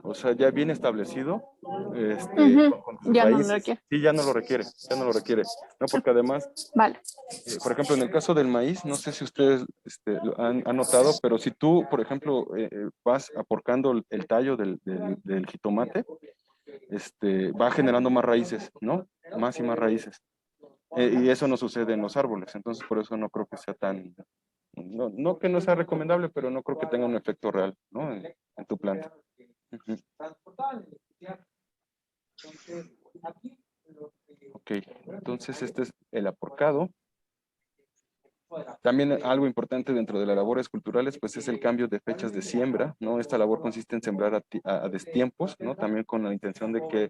Speaker 1: o sea, ya bien establecido, con sus
Speaker 3: Ya no lo
Speaker 1: raíces,
Speaker 3: requiere.
Speaker 1: sí, ya no lo requiere, ¿no? Porque además,
Speaker 3: Vale.
Speaker 1: por ejemplo, en el caso del maíz, no sé si ustedes lo han notado, pero si tú, por ejemplo, vas aporcando el tallo del jitomate, va generando más raíces, ¿no? Más y más raíces. Y eso no sucede en los árboles, entonces por eso no creo que sea no que no sea recomendable, pero no creo que tenga un efecto real, ¿no? En tu planta. Ujú. Ok, entonces este es el aporcado. También algo importante dentro de las labores culturales, pues es el cambio de fechas de siembra, ¿no? Esta labor consiste en sembrar a destiempos, ¿no? También con la intención de que,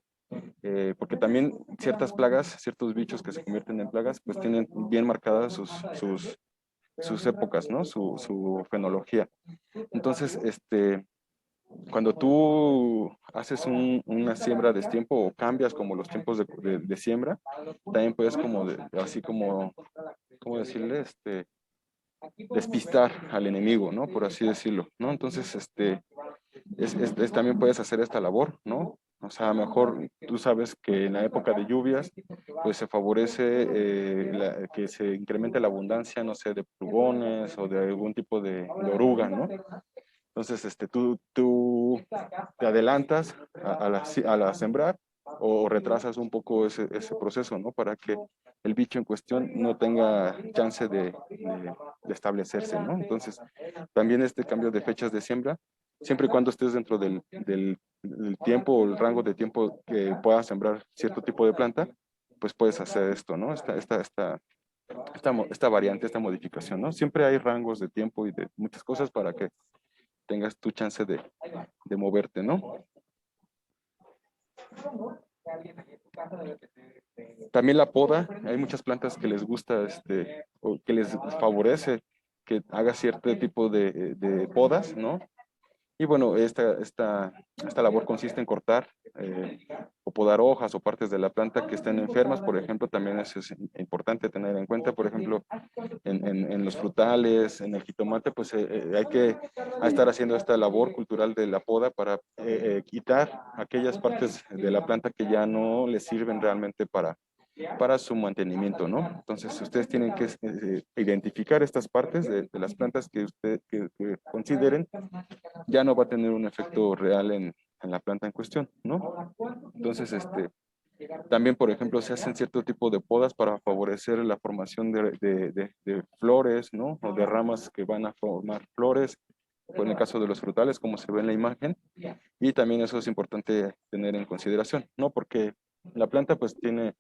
Speaker 1: porque también ciertas plagas, ciertos bichos que se convierten en plagas, pues tienen bien marcadas sus épocas, ¿no? Su fenología. Entonces, cuando tú haces una siembra a destiempo o cambias como los tiempos de siembra, también puedes así como, ¿cómo decirle? Despistar al enemigo, ¿no? Por así decirlo, ¿no? Entonces, también puedes hacer esta labor, ¿no? O sea, a lo mejor tú sabes que en la época de lluvias, pues se favorece que se incremente la abundancia, no sé, de pulgones o de algún tipo de oruga, ¿no? Entonces, tú te adelantas a la sembrar o retrasas un poco ese proceso, ¿no? Para que el bicho en cuestión no tenga chance de establecerse, ¿no? Entonces, también este cambio de fechas de siembra, siempre y cuando estés dentro del tiempo o el rango de tiempo que puedas sembrar cierto tipo de planta, pues puedes hacer esto, ¿no? Esta variante, esta modificación, ¿no? Siempre hay rangos de tiempo y de muchas cosas para que tengas tu chance de moverte, ¿no? También la poda, hay muchas plantas que les gusta, o que les favorece que haga cierto tipo de podas, ¿no? Y bueno, esta labor consiste en cortar o podar hojas o partes de la planta que estén enfermas, por ejemplo, también eso es importante tener en cuenta, por ejemplo, en los frutales, en el jitomate, pues hay que estar haciendo esta labor cultural de la poda para quitar aquellas partes de la planta que ya no les sirven realmente para su mantenimiento, ¿no? Entonces, ustedes tienen que identificar estas partes de las plantas que consideren ya no va a tener un efecto real en la planta en cuestión, ¿no? Entonces, también, por ejemplo, se hacen cierto tipo de podas para favorecer la formación de flores, ¿no? O de ramas que van a formar flores, o en el caso de los frutales, como se ve en la imagen, y también eso es importante tener en consideración, ¿no? Porque la planta pues tiene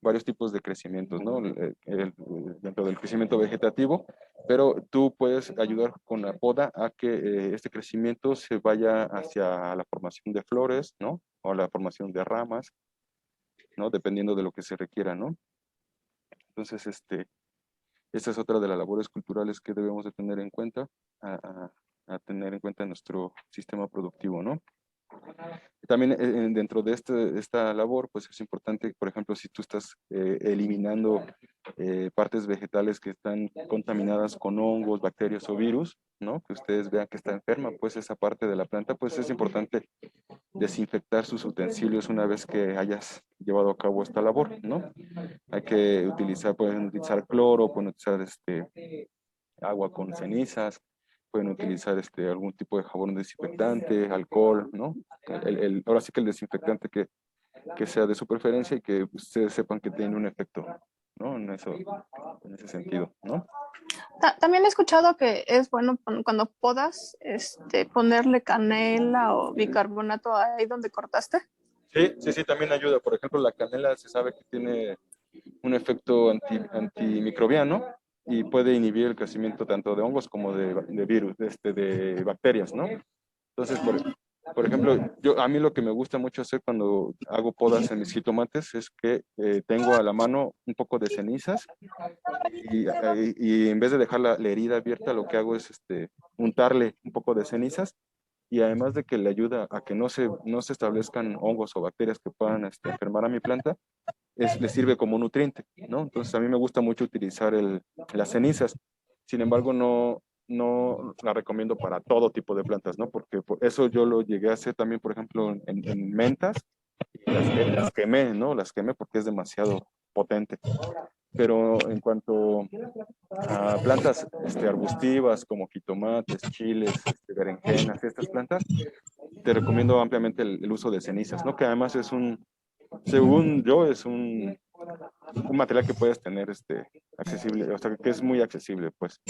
Speaker 1: varios tipos de crecimientos, ¿no? Dentro del crecimiento vegetativo, pero tú puedes ayudar con la poda a que este crecimiento se vaya hacia la formación de flores, ¿no? O la formación de ramas, ¿no? Dependiendo de lo que se requiera, ¿no? Entonces, esta es otra de las labores culturales que debemos de tener en cuenta, a tener en cuenta en nuestro sistema productivo, ¿no? También dentro de esta labor, pues es importante, por ejemplo, si tú estás eliminando partes vegetales que están contaminadas con hongos, bacterias o virus, ¿no? Que ustedes vean que está enferma, pues esa parte de la planta, pues es importante desinfectar sus utensilios una vez que hayas llevado a cabo esta labor, ¿no? Hay que utilizar, pueden utilizar cloro, pueden utilizar agua con cenizas, pueden utilizar algún tipo de jabón desinfectante, alcohol, ¿no? Ahora sí que el desinfectante que sea de su preferencia y que ustedes sepan que tiene un efecto, ¿no? En ese sentido, ¿no?
Speaker 3: También he escuchado que es bueno cuando podas, ponerle canela o bicarbonato ahí donde cortaste.
Speaker 1: Sí, sí, sí, también ayuda. Por ejemplo, la canela se sabe que tiene un efecto antimicrobiano y puede inhibir el crecimiento tanto de hongos como de virus, de bacterias, ¿no? Entonces, por ejemplo, a mí lo que me gusta mucho hacer cuando hago podas en mis jitomates es que tengo a la mano un poco de cenizas y en vez de dejar la herida abierta, lo que hago es untarle un poco de cenizas y además de que le ayuda a que no se establezcan hongos o bacterias que puedan enfermar a mi planta, le sirve como nutriente, ¿no? Entonces a mí me gusta mucho utilizar las cenizas. Sin embargo, no la recomiendo para todo tipo de plantas, ¿no? Porque por eso yo lo llegué a hacer también, por ejemplo, en mentas, y las quemé, ¿no? Las quemé porque es demasiado potente. Pero en cuanto a plantas arbustivas como jitomates, chiles, berenjenas, estas plantas, te recomiendo ampliamente el uso de cenizas, ¿no? Que además según yo, es un material que puedes tener accesible, o sea, que es muy accesible, pues.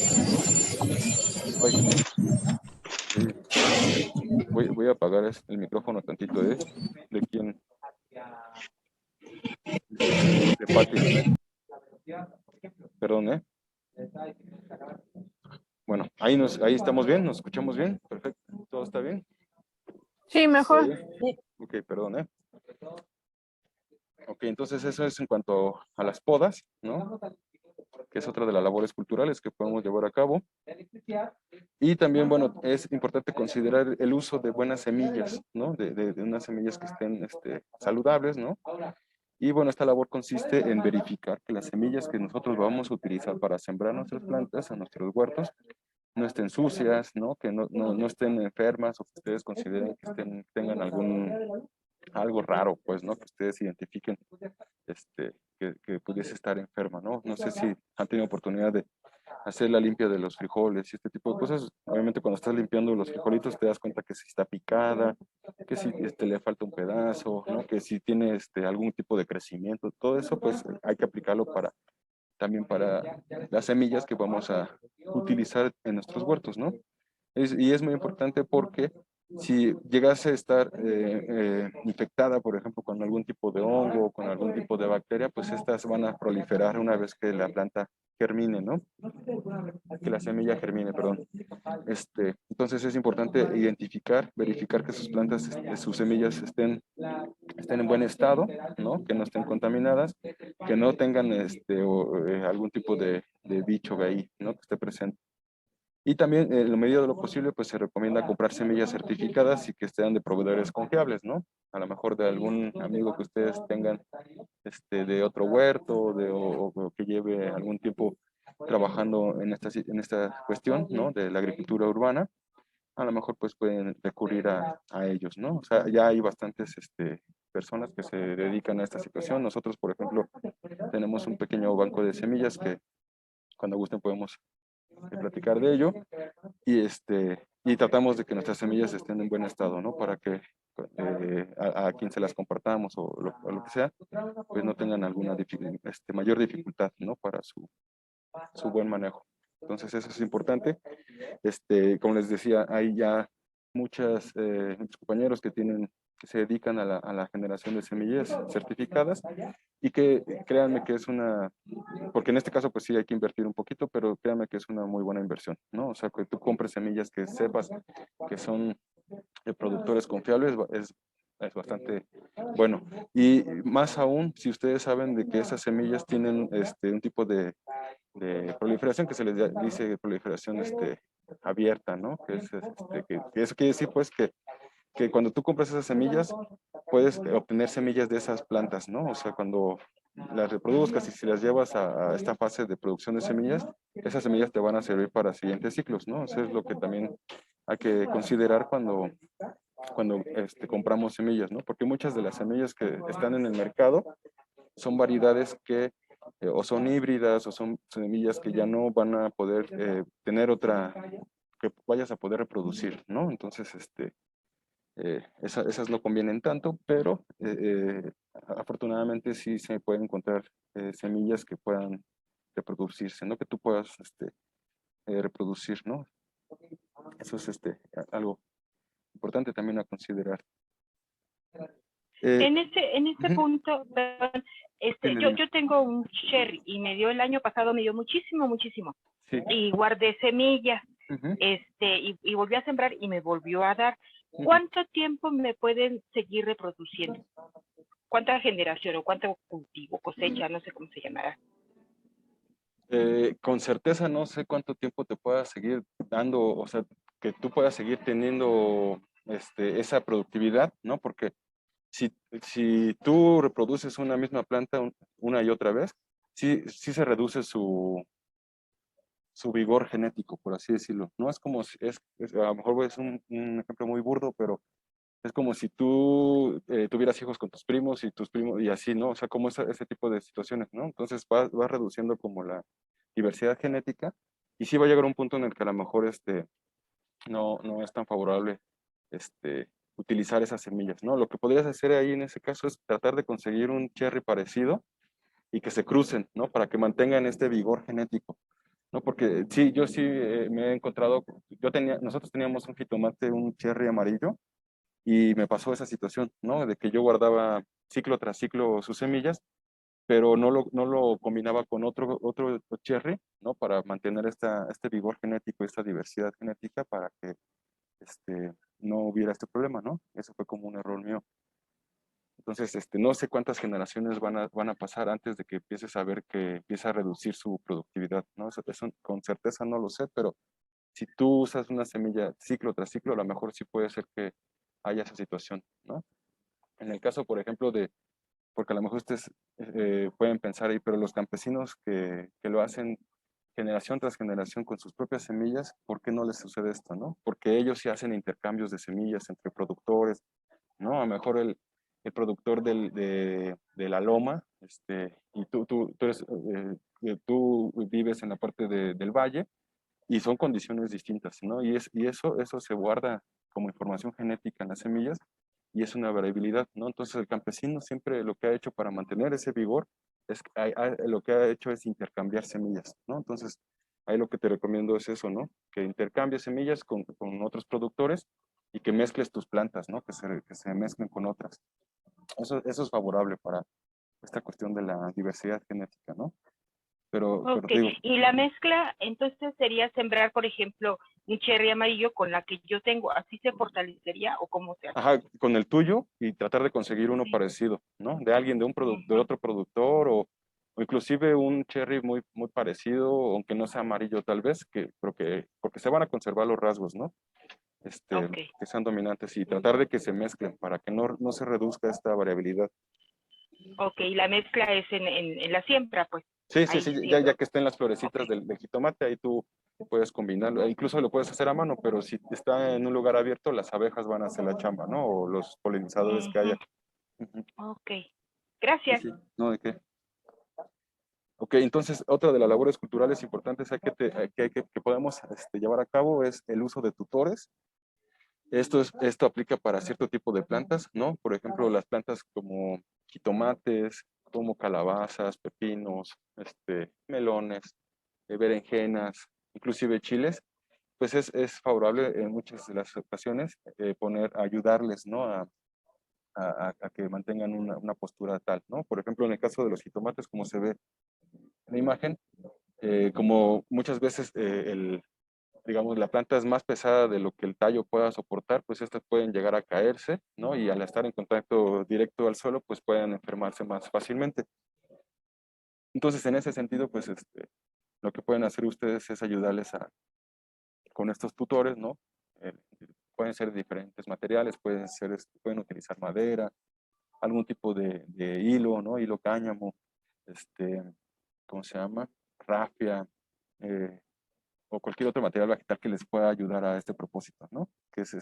Speaker 1: Ay, voy a apagar el micrófono tantito, ¿eh? ¿De quién? De Pati. Perdón, ¿eh? Bueno, ahí estamos bien, nos escuchamos bien, perfecto, ¿todo está bien?
Speaker 3: Sí, mejor.
Speaker 1: Ok, perdón, ¿eh? Ok, entonces eso es en cuanto a las podas, ¿no? Que es otra de las labores culturales que podemos llevar a cabo. Y también, bueno, es importante considerar el uso de buenas semillas, ¿no? De unas semillas que estén saludables, ¿no? Y bueno, esta labor consiste en verificar que las semillas que nosotros vamos a utilizar para sembrar nuestras plantas en nuestros huertos no estén sucias, ¿no? Que no estén enfermas o que ustedes consideren que tengan algo raro, pues, ¿no? Que ustedes identifiquen que pudiese estar enferma, ¿no? No sé si han tenido oportunidad de hacer la limpia de los frijoles y este tipo de cosas. Obviamente cuando estás limpiando los frijolitos te das cuenta que si está picada, que si le falta un pedazo, ¿no? Que si tiene algún tipo de crecimiento. Todo eso pues hay que aplicarlo también para las semillas que vamos a utilizar en nuestros huertos, ¿no? Y es muy importante porque si llegase a estar infectada, por ejemplo, con algún tipo de hongo o con algún tipo de bacteria, pues estas van a proliferar una vez que la planta germine, ¿no? Que la semilla germine, perdón. Entonces es importante verificar que sus plantas, sus semillas estén estén en buen estado, ¿no? Que no estén contaminadas, que no tengan algún tipo de bicho ahí, ¿no? Que esté presente. Y también, en la medida de lo posible, pues se recomienda comprar semillas certificadas y que estén de proveedores confiables, ¿no? A lo mejor de algún amigo que ustedes tengan de otro huerto o que lleve algún tiempo trabajando en esta cuestión, ¿no? De la agricultura urbana, a lo mejor pues pueden recurrir a ellos, ¿no? O sea, ya hay bastantes personas que se dedican a esta situación. Nosotros, por ejemplo, tenemos un pequeño banco de semillas que cuando gusten podemos platicar de ello y tratamos de que nuestras semillas estén en buen estado, ¿no? Para que a quien se las compartamos o lo que sea, pues no tengan alguna mayor dificultad, ¿no? Para su buen manejo. Entonces eso es importante. Como les decía, hay ya muchos compañeros que se dedican a la generación de semillas certificadas y que créanme que es porque en este caso pues sí hay que invertir un poquito, pero créanme que es una muy buena inversión, ¿no? O sea, que tú compres semillas que sepas que son de productores confiables es bastante bueno. Y más aún, si ustedes saben de que esas semillas tienen un tipo de proliferación que se les dice proliferación abierta, ¿no? Que eso quiere decir pues que cuando tú compras esas semillas puedes obtener semillas de esas plantas, ¿no? O sea, cuando las reproduzcas y si las llevas a esta fase de producción de semillas, esas semillas te van a servir para siguientes ciclos, ¿no? Eso es lo que también hay que considerar cuando compramos semillas, ¿no? Porque muchas de las semillas que están en el mercado son variedades que o son híbridas o son semillas que ya no van a poder tener que vayas a poder reproducir, ¿no? Entonces, esas no convienen tanto, pero afortunadamente sí se pueden encontrar semillas que puedan reproducirse, ¿no? Que tú puedas reproducir, ¿no? Eso es algo importante también a considerar.
Speaker 2: En ese
Speaker 1: Ujú.
Speaker 2: punto, perdón,
Speaker 1: Dime,
Speaker 2: yo,
Speaker 1: dime.
Speaker 2: yo tengo un cherry y el año pasado me dio muchísimo, muchísimo.
Speaker 1: Sí.
Speaker 2: Y guardé semillas,
Speaker 1: Ujú,
Speaker 2: y volví a sembrar y me volvió a dar.
Speaker 1: ujú.
Speaker 2: ¿Cuánto tiempo me pueden seguir reproduciendo? ¿Cuánta generación o cuánto cultivo, cosecha, no sé cómo se llamará?
Speaker 1: Con certeza no sé cuánto tiempo te pueda seguir dando, o sea, que tú puedas seguir teniendo esa productividad, ¿no? Porque si tú reproduces una misma planta una y otra vez, sí se reduce su vigor genético, por así decirlo. No es como a lo mejor es un ejemplo muy burdo, pero es como si tú tuvieras hijos con tus primos y tus primos y así, ¿no? O sea, como ese tipo de situaciones, ¿no? Entonces va reduciendo como la diversidad genética y sí va a llegar un punto en el que a lo mejor no es tan favorable utilizar esas semillas, ¿no? Lo que podrías hacer ahí en ese caso es tratar de conseguir un cherry parecido y que se crucen, ¿no? Para que mantengan este vigor genético, ¿no? Porque sí, yo sí me he encontrado, nosotros teníamos un jitomate, un cherry amarillo, y me pasó esa situación, ¿no? De que yo guardaba ciclo tras ciclo sus semillas, pero no lo combinaba con otro cherry, ¿no? Para mantener este vigor genético, esta diversidad genética para que no hubiera este problema, ¿no? Eso fue como un error mío. Entonces, no sé cuántas generaciones van a pasar antes de que empieces a ver que empieza a reducir su productividad, ¿no? Eso con certeza no lo sé, pero si tú usas una semilla ciclo tras ciclo, a lo mejor sí puede ser que haya esa situación, ¿no? En el caso, por ejemplo, porque a lo mejor ustedes pueden pensar ahí, pero los campesinos que lo hacen generación tras generación con sus propias semillas, ¿por qué no les sucede esto, no? Porque ellos sí hacen intercambios de semillas entre productores, ¿no? A lo mejor el productor de la loma, y tú vives en la parte del valle, y son condiciones distintas, ¿no? Y eso se guarda como información genética en las semillas y es una variabilidad, ¿no? Entonces el campesino siempre lo que ha hecho para mantener ese vigor lo que ha hecho es intercambiar semillas, ¿no? Entonces ahí lo que te recomiendo es eso, ¿no? Que intercambies semillas con otros productores y que mezcles tus plantas, ¿no? Que se mezclen con otras. Eso es favorable para esta cuestión de la diversidad genética, ¿no? pero
Speaker 2: Ok,
Speaker 1: te digo,
Speaker 2: y la mezcla entonces sería sembrar, por ejemplo, un cherry amarillo con la que yo tengo, ¿así se fortalecería o cómo se hace?
Speaker 1: ajá, con el tuyo y tratar de conseguir uno
Speaker 2: Sí.
Speaker 1: parecido, ¿no? De alguien, de
Speaker 2: Ujú.
Speaker 1: otro productor o inclusive un cherry muy, muy parecido, aunque no sea amarillo tal vez, porque se van a conservar los rasgos, ¿no?
Speaker 2: Ok,
Speaker 1: Que sean dominantes y tratar de que se mezclen para que no se reduzca esta variabilidad.
Speaker 2: ok, la mezcla es en la siembra, pues,
Speaker 1: Sí, sí,
Speaker 2: ahí
Speaker 1: sí, ya
Speaker 2: siembro.
Speaker 1: que estén las
Speaker 2: Ok.
Speaker 1: florecitas del jitomate, ahí tú puedes combinarlo, e incluso lo puedes hacer a mano, pero si está en un lugar abierto, las abejas van a hacer la chamba, ¿no? O los polinizadores que haya.
Speaker 2: Ujú.
Speaker 1: Ujú.
Speaker 2: Ok,
Speaker 1: Sí,
Speaker 2: gracias.
Speaker 1: sí, no, ¿de qué? Ok, entonces otra de las labores culturales importantes que podemos llevar a cabo es el uso de tutores. Esto aplica para cierto tipo de plantas, ¿no? Por ejemplo, las plantas como jitomates, como calabazas, pepinos, melones, berenjenas, inclusive chiles, pues es favorable en muchas de las ocasiones ayudarles, ¿no? A que mantengan una postura tal, ¿no? Por ejemplo, en el caso de los jitomates, como se ve en la imagen, como muchas veces digamos, la planta es más pesada de lo que el tallo pueda soportar, pues estas pueden llegar a caerse, ¿no? Y al estar en contacto directo al suelo, pues pueden enfermarse más fácilmente. Entonces, en ese sentido, pues lo que pueden hacer ustedes es ayudarles con estos tutores, ¿no? Eh, pueden ser diferentes materiales, pueden utilizar madera, algún tipo de hilo, ¿no? Hilo cáñamo, este, ¿cómo se llama? Rafia, eh, o cualquier otro material vegetal que les pueda ayudar a este propósito, ¿no? Que es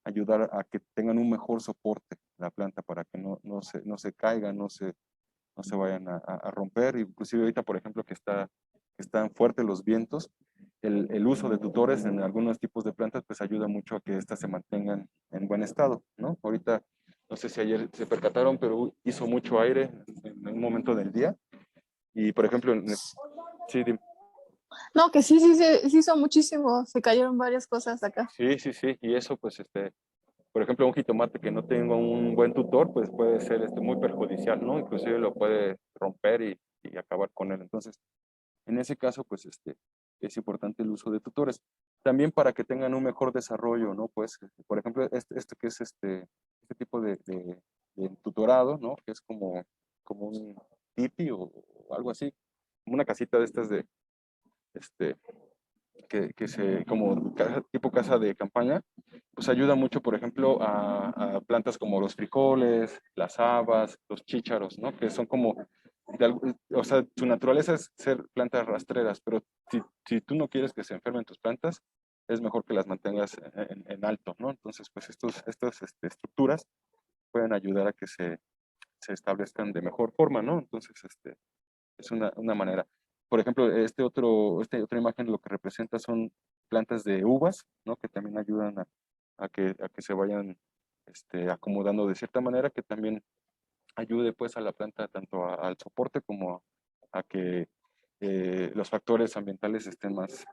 Speaker 1: ayudar a que tengan un mejor soporte la planta para que no se caigan, no se vayan a romper. Inclusive ahorita, por ejemplo, que están fuertes los vientos, el uso de tutores en algunos tipos de plantas pues ayuda mucho a que éstas se mantengan en buen estado, ¿no? Ahorita, no sé si ayer se percataron, pero hizo mucho aire en un momento del día. Y, por ejemplo, sí,
Speaker 3: No, que sí, sí, sí, sí hizo muchísimo. Se cayeron varias cosas acá.
Speaker 1: sí, sí, sí, y eso pues por ejemplo, un jitomate que no tenga un buen tutor, pues puede ser muy perjudicial, ¿no? Inclusive lo puede romper y acabar con él. Entonces, en ese caso, pues es importante el uso de tutores. También para que tengan un mejor desarrollo, ¿no? Pues, por ejemplo, que es este tipo de tutorado, ¿no? Que es como un tipi o algo así, como una casita de estas este, como tipo casa de campaña, pues ayuda mucho, por ejemplo, a plantas como los frijoles, las habas, los chícharos, ¿no? Que son como, o sea, su naturaleza es ser plantas rastreras, pero si tú no quieres que se enfermen tus plantas, es mejor que las mantengas en alto, ¿no? Entonces, pues estas estructuras pueden ayudar a que se establezcan de mejor forma, ¿no? Entonces, es una manera. Por ejemplo, esta otra imagen lo que representa son plantas de uvas, ¿no? Que también ayudan a que se vayan acomodando de cierta manera, que también ayude pues a la planta tanto al soporte como a que los factores ambientales estén más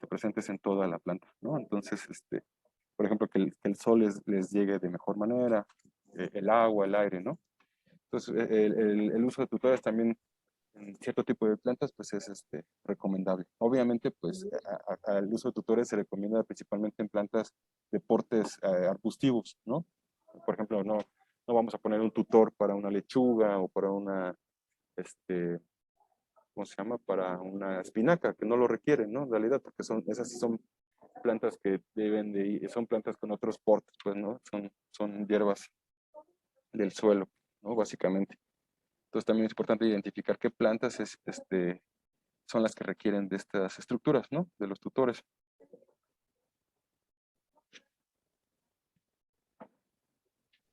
Speaker 1: presentes en toda la planta, ¿no? Entonces, por ejemplo, que el sol les llegue de mejor manera, el agua, el aire, ¿no? Entonces, el uso de tutores también en cierto tipo de plantas, pues es recomendable. Obviamente, pues al uso de tutores se recomienda principalmente en plantas de portes arbustivos, ¿no? Por ejemplo, no vamos a poner un tutor para una lechuga o para este, ¿cómo se llama? Para una espinaca, que no lo requieren, ¿no? En realidad, porque esas sí son plantas que son plantas con otros portes, pues, ¿no? Son hierbas del suelo, ¿no? Básicamente. Entonces también es importante identificar qué plantas son las que requieren de estas estructuras, ¿no? De los tutores.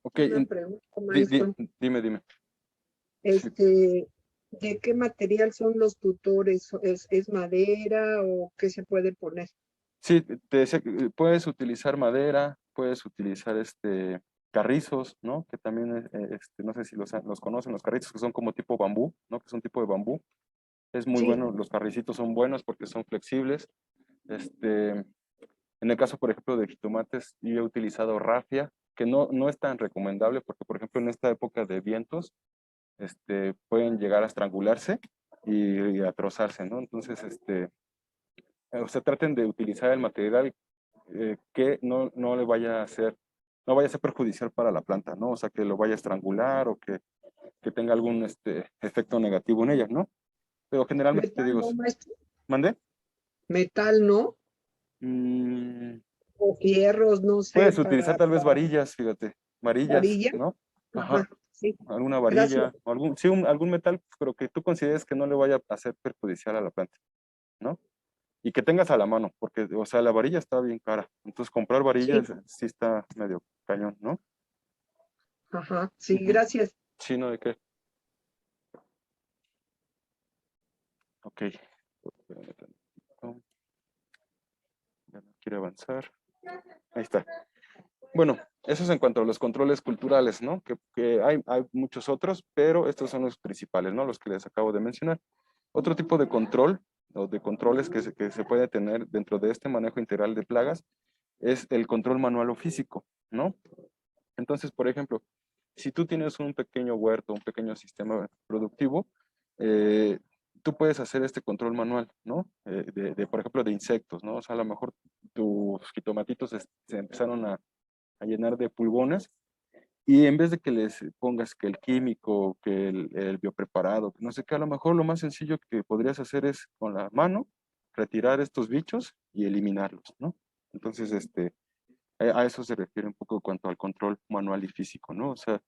Speaker 1: Ok,
Speaker 4: Una pregunta,
Speaker 1: di- di-
Speaker 4: maestro.
Speaker 1: dime. Sí,
Speaker 4: Este, ¿De qué material son los tutores? ¿Es madera o qué se puede poner?
Speaker 1: sí, te decía que puedes utilizar madera, puedes utilizar carrizos, ¿no? Que también, no sé si los conocen, los carrizos que son como tipo bambú, ¿no? Que es un tipo de bambú. Es muy
Speaker 4: Sí,
Speaker 1: bueno, los carricitos son buenos porque son flexibles. En el caso, por ejemplo, de jitomates, yo he utilizado rafia, que no es tan recomendable porque, por ejemplo, en esta época de vientos, pueden llegar a estrangularse y a trozarse, ¿no? Entonces, o sea, traten de utilizar el material que no le vaya a hacer, no vaya a ser perjudicial para la planta, ¿no? O sea, que lo vaya a estrangular o que tenga algún efecto negativo en ella, ¿no? Pero generalmente te
Speaker 4: Metal,
Speaker 1: digo,
Speaker 4: ¿no, maestro?
Speaker 1: ¿mande?
Speaker 4: Metal, ¿no?
Speaker 1: Mm,
Speaker 4: O fierros, no sé,
Speaker 1: puedes utilizar tal vez varillas, fíjate, varillas,
Speaker 4: varilla.
Speaker 1: ¿no? Ajá,
Speaker 4: Ajá, sí.
Speaker 1: alguna
Speaker 4: Gracias.
Speaker 1: varilla, o sí, algún metal, pero que tú consideres que no le vaya a hacer perjudicial a la planta, ¿no? Y que tengas a la mano, porque, o sea, la varilla está bien cara. Entonces, comprar
Speaker 4: Sí,
Speaker 1: varillas sí está medio cañón, ¿no?
Speaker 4: ajá, sí,
Speaker 1: Ujú.
Speaker 4: gracias.
Speaker 1: Sí, ¿no? ¿De qué? Ok. Espérame tantito. Ya no quiere avanzar. Ahí está. Bueno, eso es en cuanto a los controles culturales, ¿no? Que hay muchos otros, pero estos son los principales, ¿no? Los que les acabo de mencionar. Otro tipo de control o de controles que se puede tener dentro de este manejo integral de plagas es el control manual o físico, ¿no? Entonces, por ejemplo, si tú tienes un pequeño huerto, un pequeño sistema productivo, eh, tú puedes hacer este control manual, ¿no? Por ejemplo, de insectos, ¿no? O sea, a lo mejor tus jitomatitos se empezaron a llenar de pulgones y en vez de que les pongas que el químico, que el biopreparado, que no sé qué, a lo mejor lo más sencillo que podrías hacer es con la mano retirar estos bichos y eliminarlos, ¿no? Entonces, a eso se refiere un poco cuanto al control manual y físico, ¿no? O sea,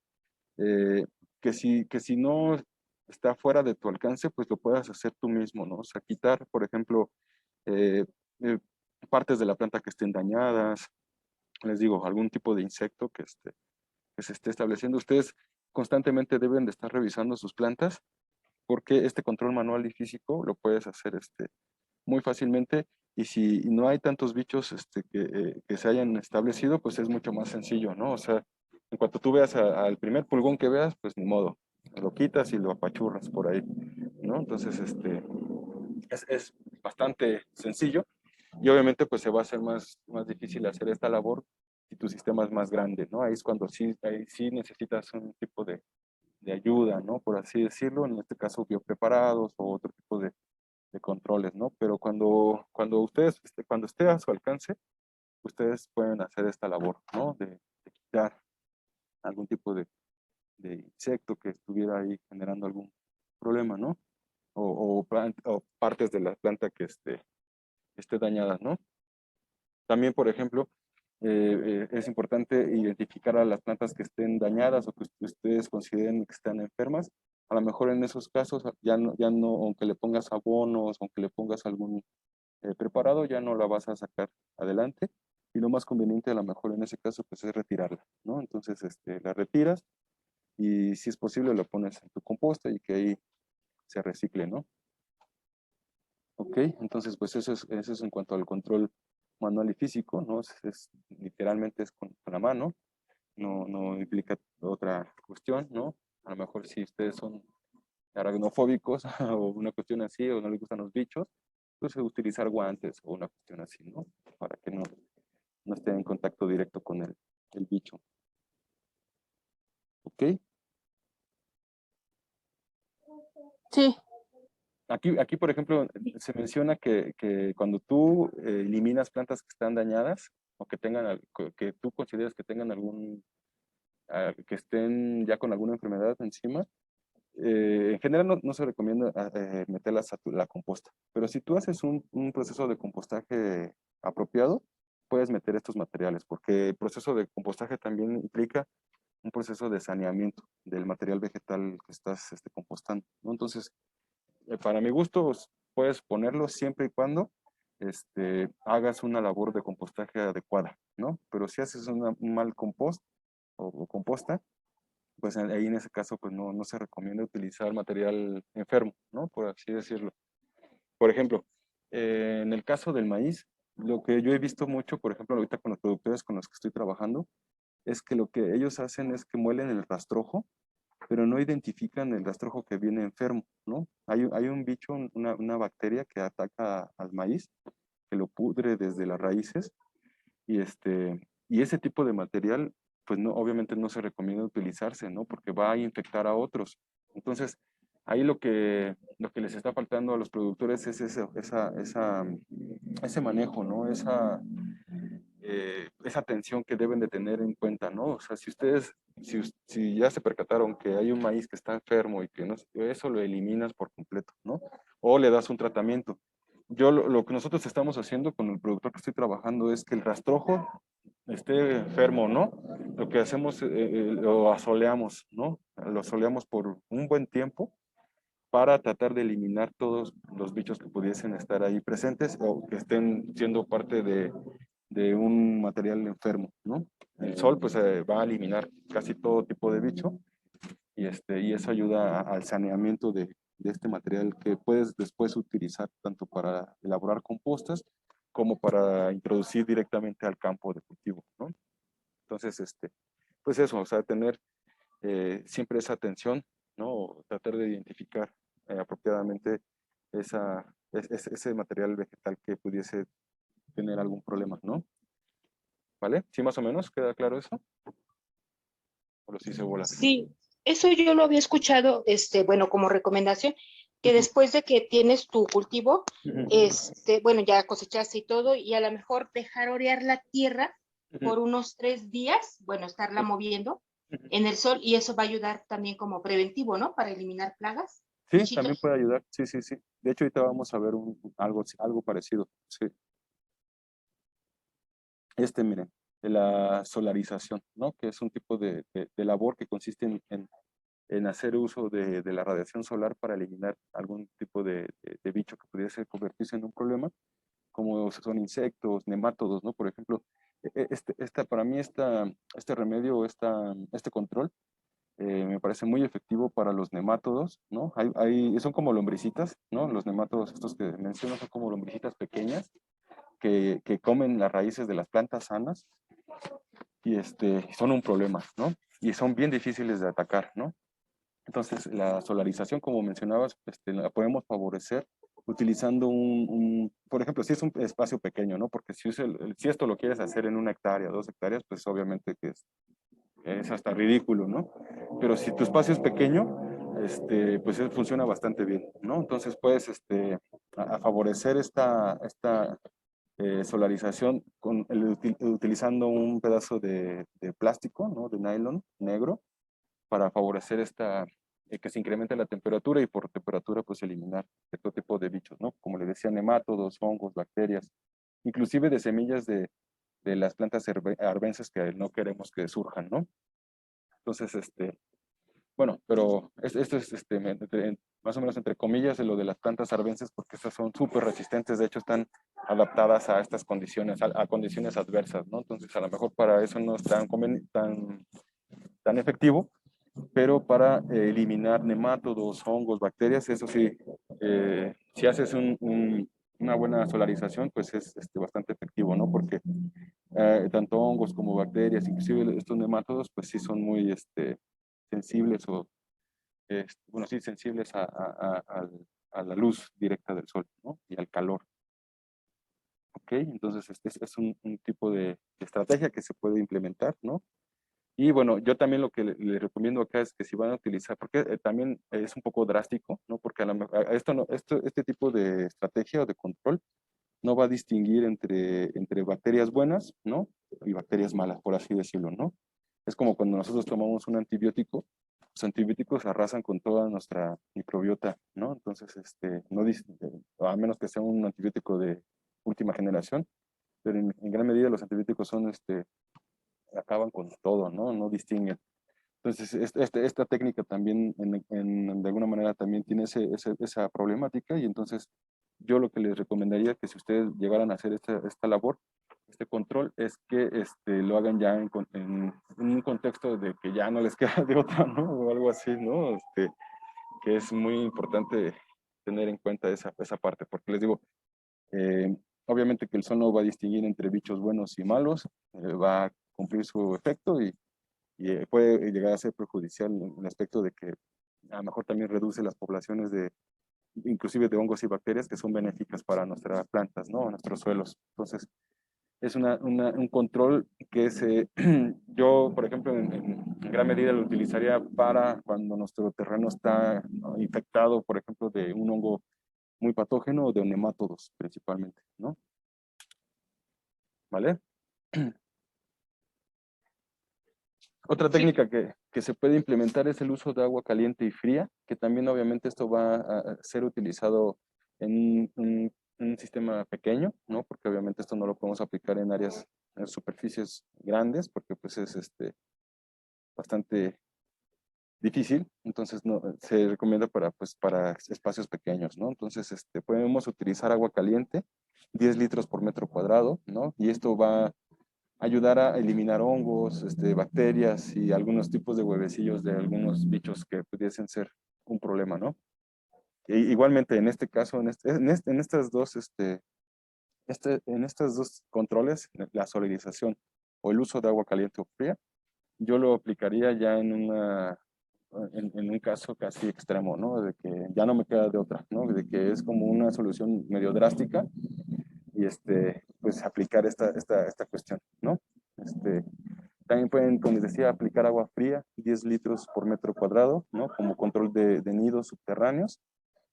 Speaker 1: eh, que si no está fuera de tu alcance, pues lo puedas hacer tú mismo, ¿no? O sea, quitar, por ejemplo, eh, eh, partes de la planta que estén dañadas, les digo, algún tipo de insecto que se esté estableciendo. Ustedes constantemente deben de estar revisando sus plantas porque este control manual y físico lo puedes hacer muy fácilmente y si no hay tantos bichos que se hayan establecido, pues es mucho más sencillo, ¿no? O sea, en cuanto tú veas al primer pulgón que veas, pues ni modo, lo quitas y lo apachurras por ahí, ¿no? Entonces, es bastante sencillo y obviamente pues se va a hacer más difícil hacer esta labor si tu sistema es más grande, ¿no? Ahí es cuando ahí sí necesitas un tipo de ayuda, ¿no? Por así decirlo, en este caso biopreparados o otro tipo de controles, ¿no? Pero cuando ustedes, cuando esté a su alcance, ustedes pueden hacer esta labor, ¿no? De quitar algún tipo de insecto que estuviera ahí generando algún problema, ¿no? O partes de la planta que esté dañada, ¿no? También, por ejemplo, es importante identificar a las plantas que estén dañadas o que ustedes consideren que están enfermas. A lo mejor en esos casos ya no, aunque le pongas abonos, aunque le pongas algún preparado, ya no la vas a sacar adelante. Y lo más conveniente a lo mejor en ese caso pues es retirarla, ¿no? Entonces la retiras y si es posible lo pones en tu composta y que ahí se recicle, ¿no? Ok, entonces pues eso es en cuanto al control manual y físico, ¿no? Literalmente es con la mano, no implica otra cuestión, ¿no? A lo mejor si ustedes son aracnofóbicos o una cuestión así, o no les gustan los bichos, pues utilizar guantes o una cuestión así, ¿no? Para que no esté en contacto directo con el bicho. ¿Ok?
Speaker 3: Sí,
Speaker 1: Aquí, por ejemplo, se menciona que cuando tú eliminas plantas que están dañadas o que que tú consideras que tengan que estén ya con alguna enfermedad encima, en general no se recomienda meterlas a la composta, pero si tú haces un proceso de compostaje apropiado, puedes meter estos materiales, porque el proceso de compostaje también implica un proceso de saneamiento del material vegetal que estás compostando, ¿no? Entonces, para mi gusto, puedes ponerlo siempre y cuando hagas una labor de compostaje adecuada, ¿no? Pero si haces un mal compost o composta, pues ahí en ese caso pues no se recomienda utilizar material enfermo, ¿no? Por así decirlo. Por ejemplo, en el caso del maíz, lo que yo he visto mucho, por ejemplo, ahorita con los productores con los que estoy trabajando, es que lo que ellos hacen es que muelen el rastrojo, pero no identifican el rastrojo que viene enfermo, ¿no? Hay un bicho, una bacteria que ataca al maíz, que lo pudre desde las raíces, y ese tipo de material, pues no, obviamente no se recomienda utilizarse, ¿no? Porque va a infectar a otros. Entonces, Ahí lo que les está faltando a los productores es ese manejo, ¿no? Esa atención que deben de tener en cuenta, ¿no? O sea, si ya se percataron que hay un maíz que está enfermo y que no, eso lo eliminas por completo, ¿no? O le das un tratamiento. Lo que nosotros estamos haciendo con el productor que estoy trabajando es que el rastrojo esté enfermo, ¿no? Lo que hacemos, lo asoleamos, ¿no? Lo asoleamos por un buen tiempo para tratar de eliminar todos los bichos que pudiesen estar ahí presentes o que estén siendo parte de un material enfermo, ¿no? El sol pues va a eliminar casi todo tipo de bicho y eso ayuda al saneamiento de este material que puedes después utilizar tanto para elaborar compostas como para introducir directamente al campo de cultivo, ¿no? Entonces, pues eso, o sea, tener siempre esa atención, ¿no? O tratar de identificar apropiadamente ese material vegetal que pudiese tener algún problema, ¿no? ¿Vale? ¿Sí más o menos queda claro eso? ¿O lo sí se bolas?
Speaker 2: Sí, eso yo lo había escuchado, bueno, como recomendación, que
Speaker 1: Ujú,
Speaker 2: después de que tienes tu cultivo,
Speaker 1: ujú,
Speaker 2: bueno, ya cosechaste y todo, y a lo mejor dejar orear la tierra
Speaker 1: ujú,
Speaker 2: por unos 3 días, bueno, estarla moviendo
Speaker 1: ujú.
Speaker 2: en el sol, y eso va a ayudar también como preventivo, ¿no? Para eliminar plagas,
Speaker 1: Sí, también
Speaker 2: bichitos.
Speaker 1: puede ayudar. Sí, sí, sí. De hecho, ahorita vamos a ver algo parecido. Sí. Miren, de la solarización, ¿no? Que es un tipo de labor que consiste en hacer uso de la radiación solar para eliminar algún tipo de bicho que pudiese convertirse en un problema, como son insectos, nemátodos, ¿no? Por ejemplo, para mí este remedio, este control, me parece muy efectivo para los nemátodos, ¿no? Son como lombricitas, ¿no? Los nemátodos estos que menciono son como lombricitas pequeñas que comen las raíces de las plantas sanas y son un problema, ¿no? Y son bien difíciles de atacar, ¿no? Entonces, la solarización, como mencionabas, la podemos favorecer utilizando por ejemplo, si es un espacio pequeño, ¿no? Porque si esto lo quieres hacer en 1 hectárea, 2 hectáreas, pues obviamente que es hasta ridículo, ¿no? Pero si tu espacio es pequeño, pues funciona bastante bien, ¿no? Entonces puedes a favorecer esta solarización utilizando un pedazo de plástico, ¿no? De nylon negro para favorecer que se incremente la temperatura y por temperatura pues eliminar cierto tipo de bichos, ¿no? Como le decía, nemátodos, hongos, bacterias, inclusive de semillas de las plantas arbences que no queremos que surjan, ¿no? Entonces, bueno, pero esto es más o menos entre comillas de lo de las plantas arbences porque estas son súper resistentes, de hecho están adaptadas a estas condiciones, a condiciones adversas, ¿no? Entonces a lo mejor para eso no es tan efectivo, pero para eliminar nemátodos, hongos, bacterias, eso sí, si haces una buena solarización, pues es bastante efectivo, ¿no? Porque tanto hongos como bacterias, inclusive estos nemátodos, pues sí son muy sensibles bueno, sí, sensibles a la luz directa del sol, ¿no? Y al calor. ¿Ok? Entonces, este es un tipo de estrategia que se puede implementar, ¿no? Y bueno, yo también lo que le recomiendo acá es que si van a utilizar, porque también es un poco drástico, ¿no? Porque este tipo de estrategia o de control no va a distinguir entre bacterias buenas, ¿no? Y bacterias malas, por así decirlo, ¿no? Es como cuando nosotros tomamos un antibiótico, los antibióticos arrasan con toda nuestra microbiota, ¿no? Entonces, a menos que sea un antibiótico de última generación, pero en gran medida los antibióticos acaban con todo, ¿no? No distinguen. Entonces, esta técnica también, de alguna manera, también tiene esa problemática y entonces yo lo que les recomendaría que si ustedes llegaran a hacer esta labor, este control, es que lo hagan ya en un contexto de que ya no les queda de otra, ¿no? O algo así, ¿no? Que es muy importante tener en cuenta esa parte, porque les digo, eh, obviamente que el sol no va a distinguir entre bichos buenos y malos, va a cumplir su efecto y puede llegar a ser perjudicial en el aspecto de que a lo mejor también reduce las poblaciones inclusive de hongos y bacterias que son benéficas para nuestras plantas, ¿no? Nuestros suelos. Entonces, es un control que yo, por ejemplo, en gran medida lo utilizaría para cuando nuestro terreno está, ¿no?, infectado, por ejemplo, de un hongo muy patógeno o de nemátodos principalmente, ¿no? ¿Vale? Otra
Speaker 2: Sí,
Speaker 1: técnica que se puede implementar es el uso de agua caliente y fría, que también obviamente esto va a ser utilizado en un sistema pequeño, ¿no? Porque obviamente esto no lo podemos aplicar en áreas, en superficies grandes, porque pues es bastante difícil, entonces no, se recomienda pues, para espacios pequeños, ¿no? Entonces podemos utilizar agua caliente, 10 litros por metro cuadrado, ¿no? Y esto va a ayudar a eliminar hongos, bacterias y algunos tipos de huevecillos de algunos bichos que pudiesen ser un problema, ¿no? Igualmente, en este caso, en estas dos, en estos dos controles, la solarización o el uso de agua caliente o fría, yo lo aplicaría ya en un caso casi extremo, ¿no? De que ya no me queda de otra, ¿no? De que es como una solución medio drástica y pues aplicar esta cuestión, ¿no? También pueden, como les decía, aplicar agua fría, 10 litros por metro cuadrado, ¿no? Como control de nidos subterráneos,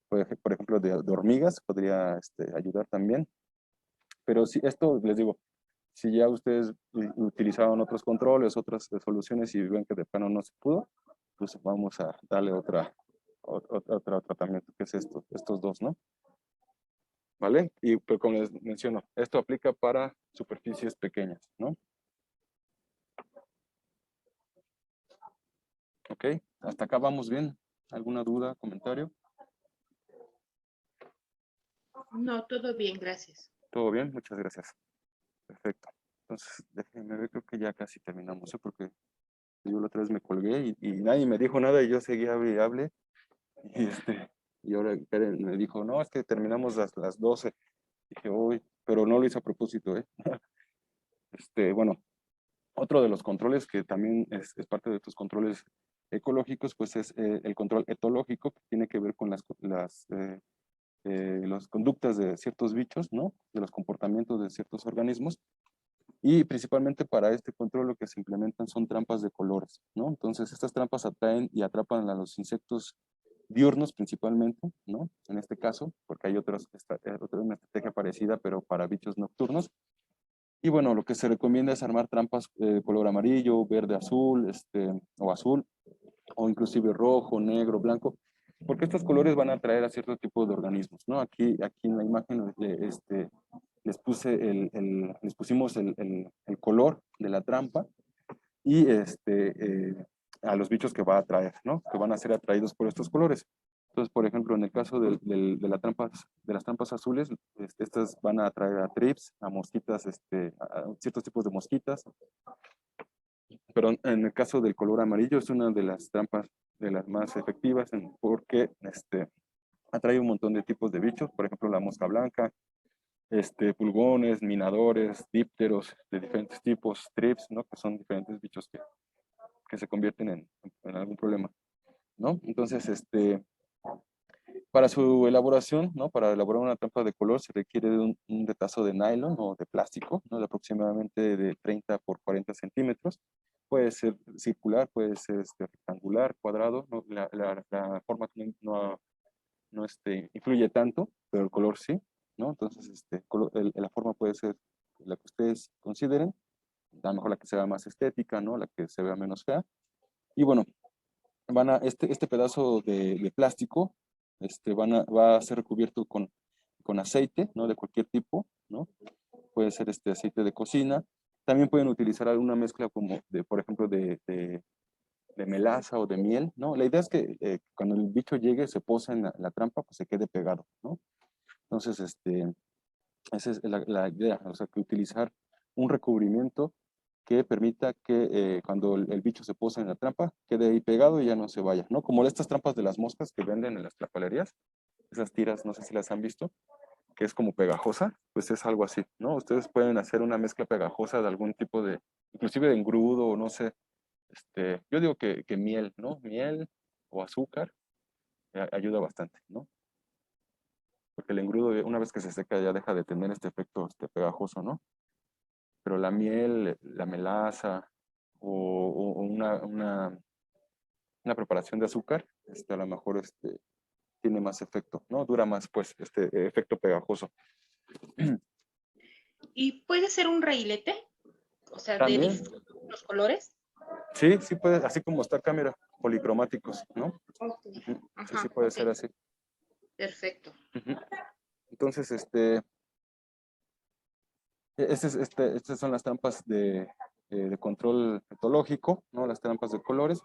Speaker 1: por ejemplo, de hormigas, podría ayudar también. Pero si esto, les digo, si ya ustedes utilizaron otros controles, otras soluciones y ven que de plano no se pudo, pues vamos a darle otro tratamiento, que es estos dos, ¿no? ¿Vale? Y pues como les menciono, esto aplica para superficies pequeñas, ¿no? Ok, hasta acá vamos bien. ¿Alguna duda, comentario?
Speaker 2: no, todo bien, gracias.
Speaker 1: ¿Todo bien? Muchas gracias. Perfecto. Entonces, déjenme ver, creo que ya casi terminamos, ¿eh? Porque yo la otra vez me colgué y nadie me dijo nada y yo seguía hable y hable. Y, y ahora Karen me dijo, no, es que terminamos las 12. Dije, uy, pero no lo hice a propósito, ¿eh? Bueno, otro de los controles que también es parte de estos controles ecológicos, pues es el control etológico, que tiene que ver con las conductas de ciertos bichos, ¿no? De los comportamientos de ciertos organismos. Y principalmente para este control lo que se implementan son trampas de colores, ¿no? Entonces estas trampas atraen y atrapan a los insectos diurnos principalmente, ¿no? En este caso, porque hay una estrategia parecida, pero para bichos nocturnos. Y bueno, lo que se recomienda es armar trampas de color amarillo, verde, azul, o azul, o inclusive rojo, negro, blanco, porque estos colores van a atraer a cierto tipo de organismos, ¿no? Aquí en la imagen les pusimos el color de la trampa y a los bichos que va a atraer, ¿no? Que van a ser atraídos por estos colores. Entonces, por ejemplo, en el caso de las trampas azules, estas van a atraer a trips, a mosquitas, a ciertos tipos de mosquitas. Pero en el caso del color amarillo es una de las trampas de las más efectivas porque atrae un montón de tipos de bichos, por ejemplo, la mosca blanca, pulgones, minadores, dípteros de diferentes tipos, trips, ¿no? Que son diferentes bichos que se convierten en algún problema, ¿no? Entonces, para su elaboración, ¿no? Para elaborar una trampa de color se requiere de un retazo de nylon o de plástico, ¿no? De aproximadamente de 30 por 40 centímetros. Puede ser circular, puede ser rectangular, cuadrado, ¿no? La forma no influye tanto, pero el color sí, ¿no? Entonces, la forma puede ser la que ustedes consideren, a lo mejor la que sea más estética, ¿no? La que se vea menos fea. Y bueno, este pedazo de plástico va a ser recubierto con aceite, ¿no? De cualquier tipo, ¿no? Puede ser aceite de cocina. También pueden utilizar alguna mezcla como, por ejemplo, de melaza o de miel, ¿no? La idea es que cuando el bicho llegue, se posa en la trampa, pues se quede pegado, ¿no? Entonces, esa es la idea, o sea, que utilizar un recubrimiento que permita que cuando el bicho se posa en la trampa, quede ahí pegado y ya no se vaya, ¿no? Como estas trampas de las moscas que venden en las trapalerías, esas tiras, no sé si las han visto, que es como pegajosa, pues es algo así, ¿no? Ustedes pueden hacer una mezcla pegajosa de algún tipo inclusive de engrudo, o no sé, yo digo que miel, ¿no? Miel o azúcar ayuda bastante, ¿no? Porque el engrudo, una vez que se seca, ya deja de tener este efecto pegajoso, ¿no? pero la miel, la melaza o una preparación de azúcar, a lo mejor tiene más efecto, ¿no? Dura más, pues, efecto pegajoso.
Speaker 2: ¿Y puede ser un railete? O sea, de
Speaker 1: También,
Speaker 2: los colores.
Speaker 1: sí, sí puede, así como está acá, mira, policromáticos, ¿no?
Speaker 2: Ok.
Speaker 1: Ujú, sí,
Speaker 2: Ajá,
Speaker 1: sí puede
Speaker 2: ok.
Speaker 1: ser así.
Speaker 2: Perfecto.
Speaker 1: Ujú. Entonces, estas son las trampas de control etológico, ¿no? Las trampas de colores.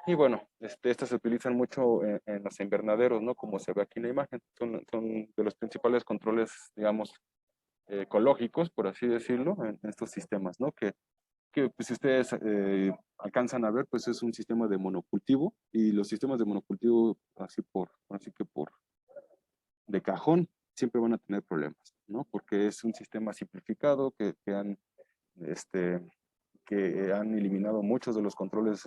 Speaker 1: Y bueno, estas se utilizan mucho en los invernaderos, ¿no? Como se ve aquí en la imagen. Son de los principales controles, digamos, ecológicos, por así decirlo, en estos sistemas, ¿no? Que pues, si ustedes alcanzan a ver, pues es un sistema de monocultivo y los sistemas de monocultivo, así que por de cajón, siempre van a tener problemas, ¿no? Porque es un sistema simplificado este, que han eliminado muchos de los controles,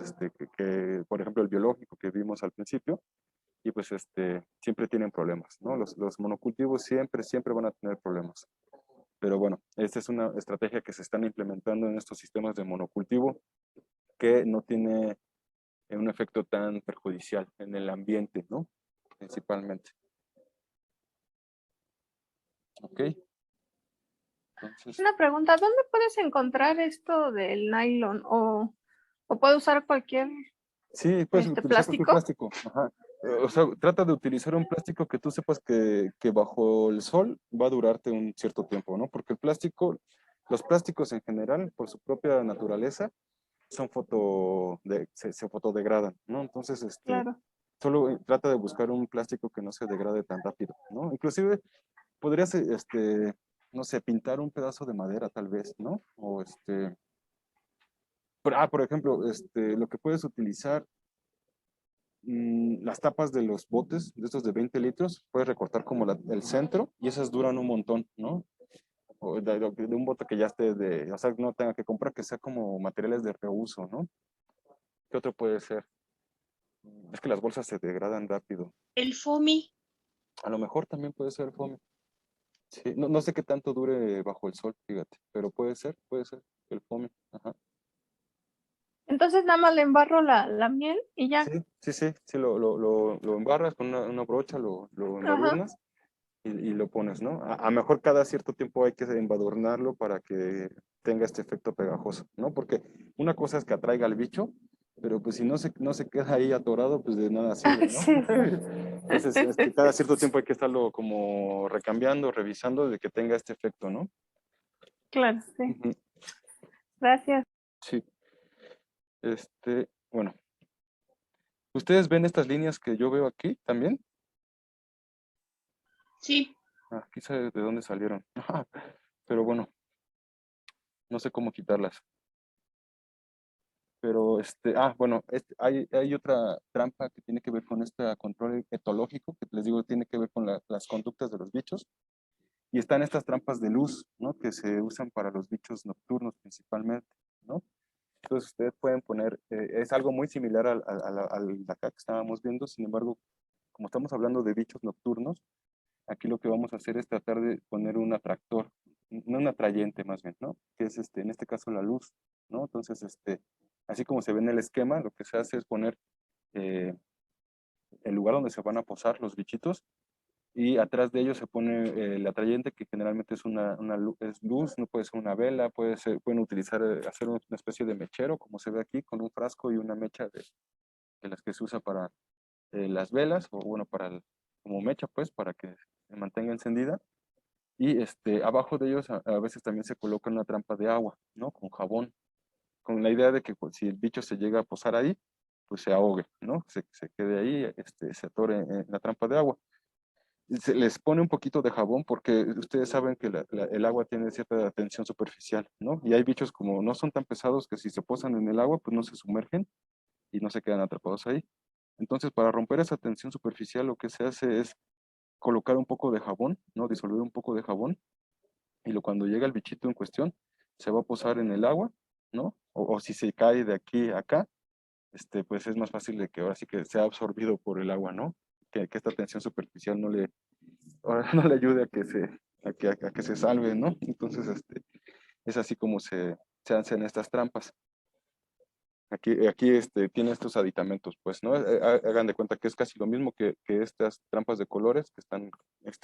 Speaker 1: por ejemplo, el biológico que vimos al principio, y pues siempre tienen problemas, ¿no? Los monocultivos siempre van a tener problemas. Pero bueno, esta es una estrategia que se están implementando en estos sistemas de monocultivo que no tiene un efecto tan perjudicial en el ambiente, ¿no? Principalmente. ¿Ok? Entonces,
Speaker 3: Una pregunta, ¿dónde puedes encontrar esto del nylon? ¿O puedo usar cualquier
Speaker 1: sí, puedes utilizar cualquier
Speaker 3: plástico?
Speaker 1: plástico. Ajá. O sea, trata de utilizar un plástico que tú sepas que bajo el sol va a durarte un cierto tiempo, ¿no? Porque los plásticos en general, por su propia naturaleza, se fotodegradan, ¿no? Entonces,
Speaker 3: Claro.
Speaker 1: solo trata de buscar un plástico que no se degrade tan rápido, ¿no? Inclusive podrías, no sé, pintar un pedazo de madera tal vez, ¿no? O por ejemplo, lo que puedes utilizar, las tapas de los botes, de estos de 20 litros, puedes recortar como el centro y esas duran un montón, ¿no? O de un bote que ya o sea, no tenga que comprar, que sea como materiales de reuso, ¿no? ¿Qué otro puede ser? Es que las bolsas se degradan rápido.
Speaker 2: El foamy.
Speaker 1: A lo mejor también puede ser foamy. Sí, no sé qué tanto dure bajo el sol, fíjate, pero puede ser el foamy. Ajá.
Speaker 3: Entonces nada más le embarro la miel y
Speaker 1: Sí,
Speaker 3: ya.
Speaker 1: sí, lo embarras con una brocha, lo
Speaker 3: Ajá.
Speaker 1: embadurnas y lo pones, ¿no? A mejor cada cierto tiempo hay que embadurnarlo para que tenga este efecto pegajoso, ¿no? Porque una cosa es que atraiga al bicho, pero pues si no se queda ahí atorado, pues de nada sirve, ¿no?
Speaker 3: Sí, sí.
Speaker 1: Entonces, cada cierto tiempo hay que estarlo como recambiando, revisando de que tenga este efecto, ¿no?
Speaker 3: Claro, sí.
Speaker 1: Ujú.
Speaker 3: Gracias.
Speaker 1: Sí, bueno, ¿ustedes ven estas líneas que yo veo aquí también?
Speaker 2: Sí.
Speaker 1: Aquí sabe de dónde salieron. Pero bueno, no sé cómo quitarlas. Pero, bueno, hay otra trampa que tiene que ver con este control etológico, que les digo, tiene que ver con las conductas de los bichos. Y están estas trampas de luz, ¿no? Que se usan para los bichos nocturnos principalmente, ¿no? Entonces ustedes pueden poner, es algo muy similar al de acá que estábamos viendo, sin embargo, como estamos hablando de bichos nocturnos, aquí lo que vamos a hacer es tratar de poner un atractor, no un atrayente más bien, ¿no? Que es en este caso la luz, ¿no? Entonces, así como se ve en el esquema, lo que se hace es poner eh, el lugar donde se van a posar los bichitos y atrás de ellos se pone el atrayente que generalmente es es luz, no puede ser una vela, pueden utilizar, hacer una especie de mechero, como se ve aquí, con un frasco y una mecha de las que se usa para las velas, o bueno, como mecha, pues, para que se mantenga encendida. Y abajo de ellos a veces también se coloca una trampa de agua, ¿no? Con jabón, con la idea de que pues, si el bicho se llega a posar ahí, pues se ahogue, ¿no? Se quede ahí, se atore en la trampa de agua. Y se les pone un poquito de jabón porque ustedes saben que el agua tiene cierta tensión superficial, ¿no? Y hay bichos como no son tan pesados que si se posan en el agua, pues no se sumergen y no se quedan atrapados ahí. Entonces, para romper esa tensión superficial, lo que se hace es colocar un poco de jabón, ¿no? Disolver un poco de jabón y cuando llega el bichito en cuestión, se va a posar en el agua, ¿no? O si se cae de aquí a acá, pues es más fácil de que ahora sí que sea absorbido por el agua, ¿no? Que esta tensión superficial ahora no le ayude a que se salve, ¿no? Entonces, Es así como se hacen estas trampas. Aquí tiene estos aditamentos, pues, ¿no? Hagan de cuenta que es casi lo mismo que estas trampas de colores que están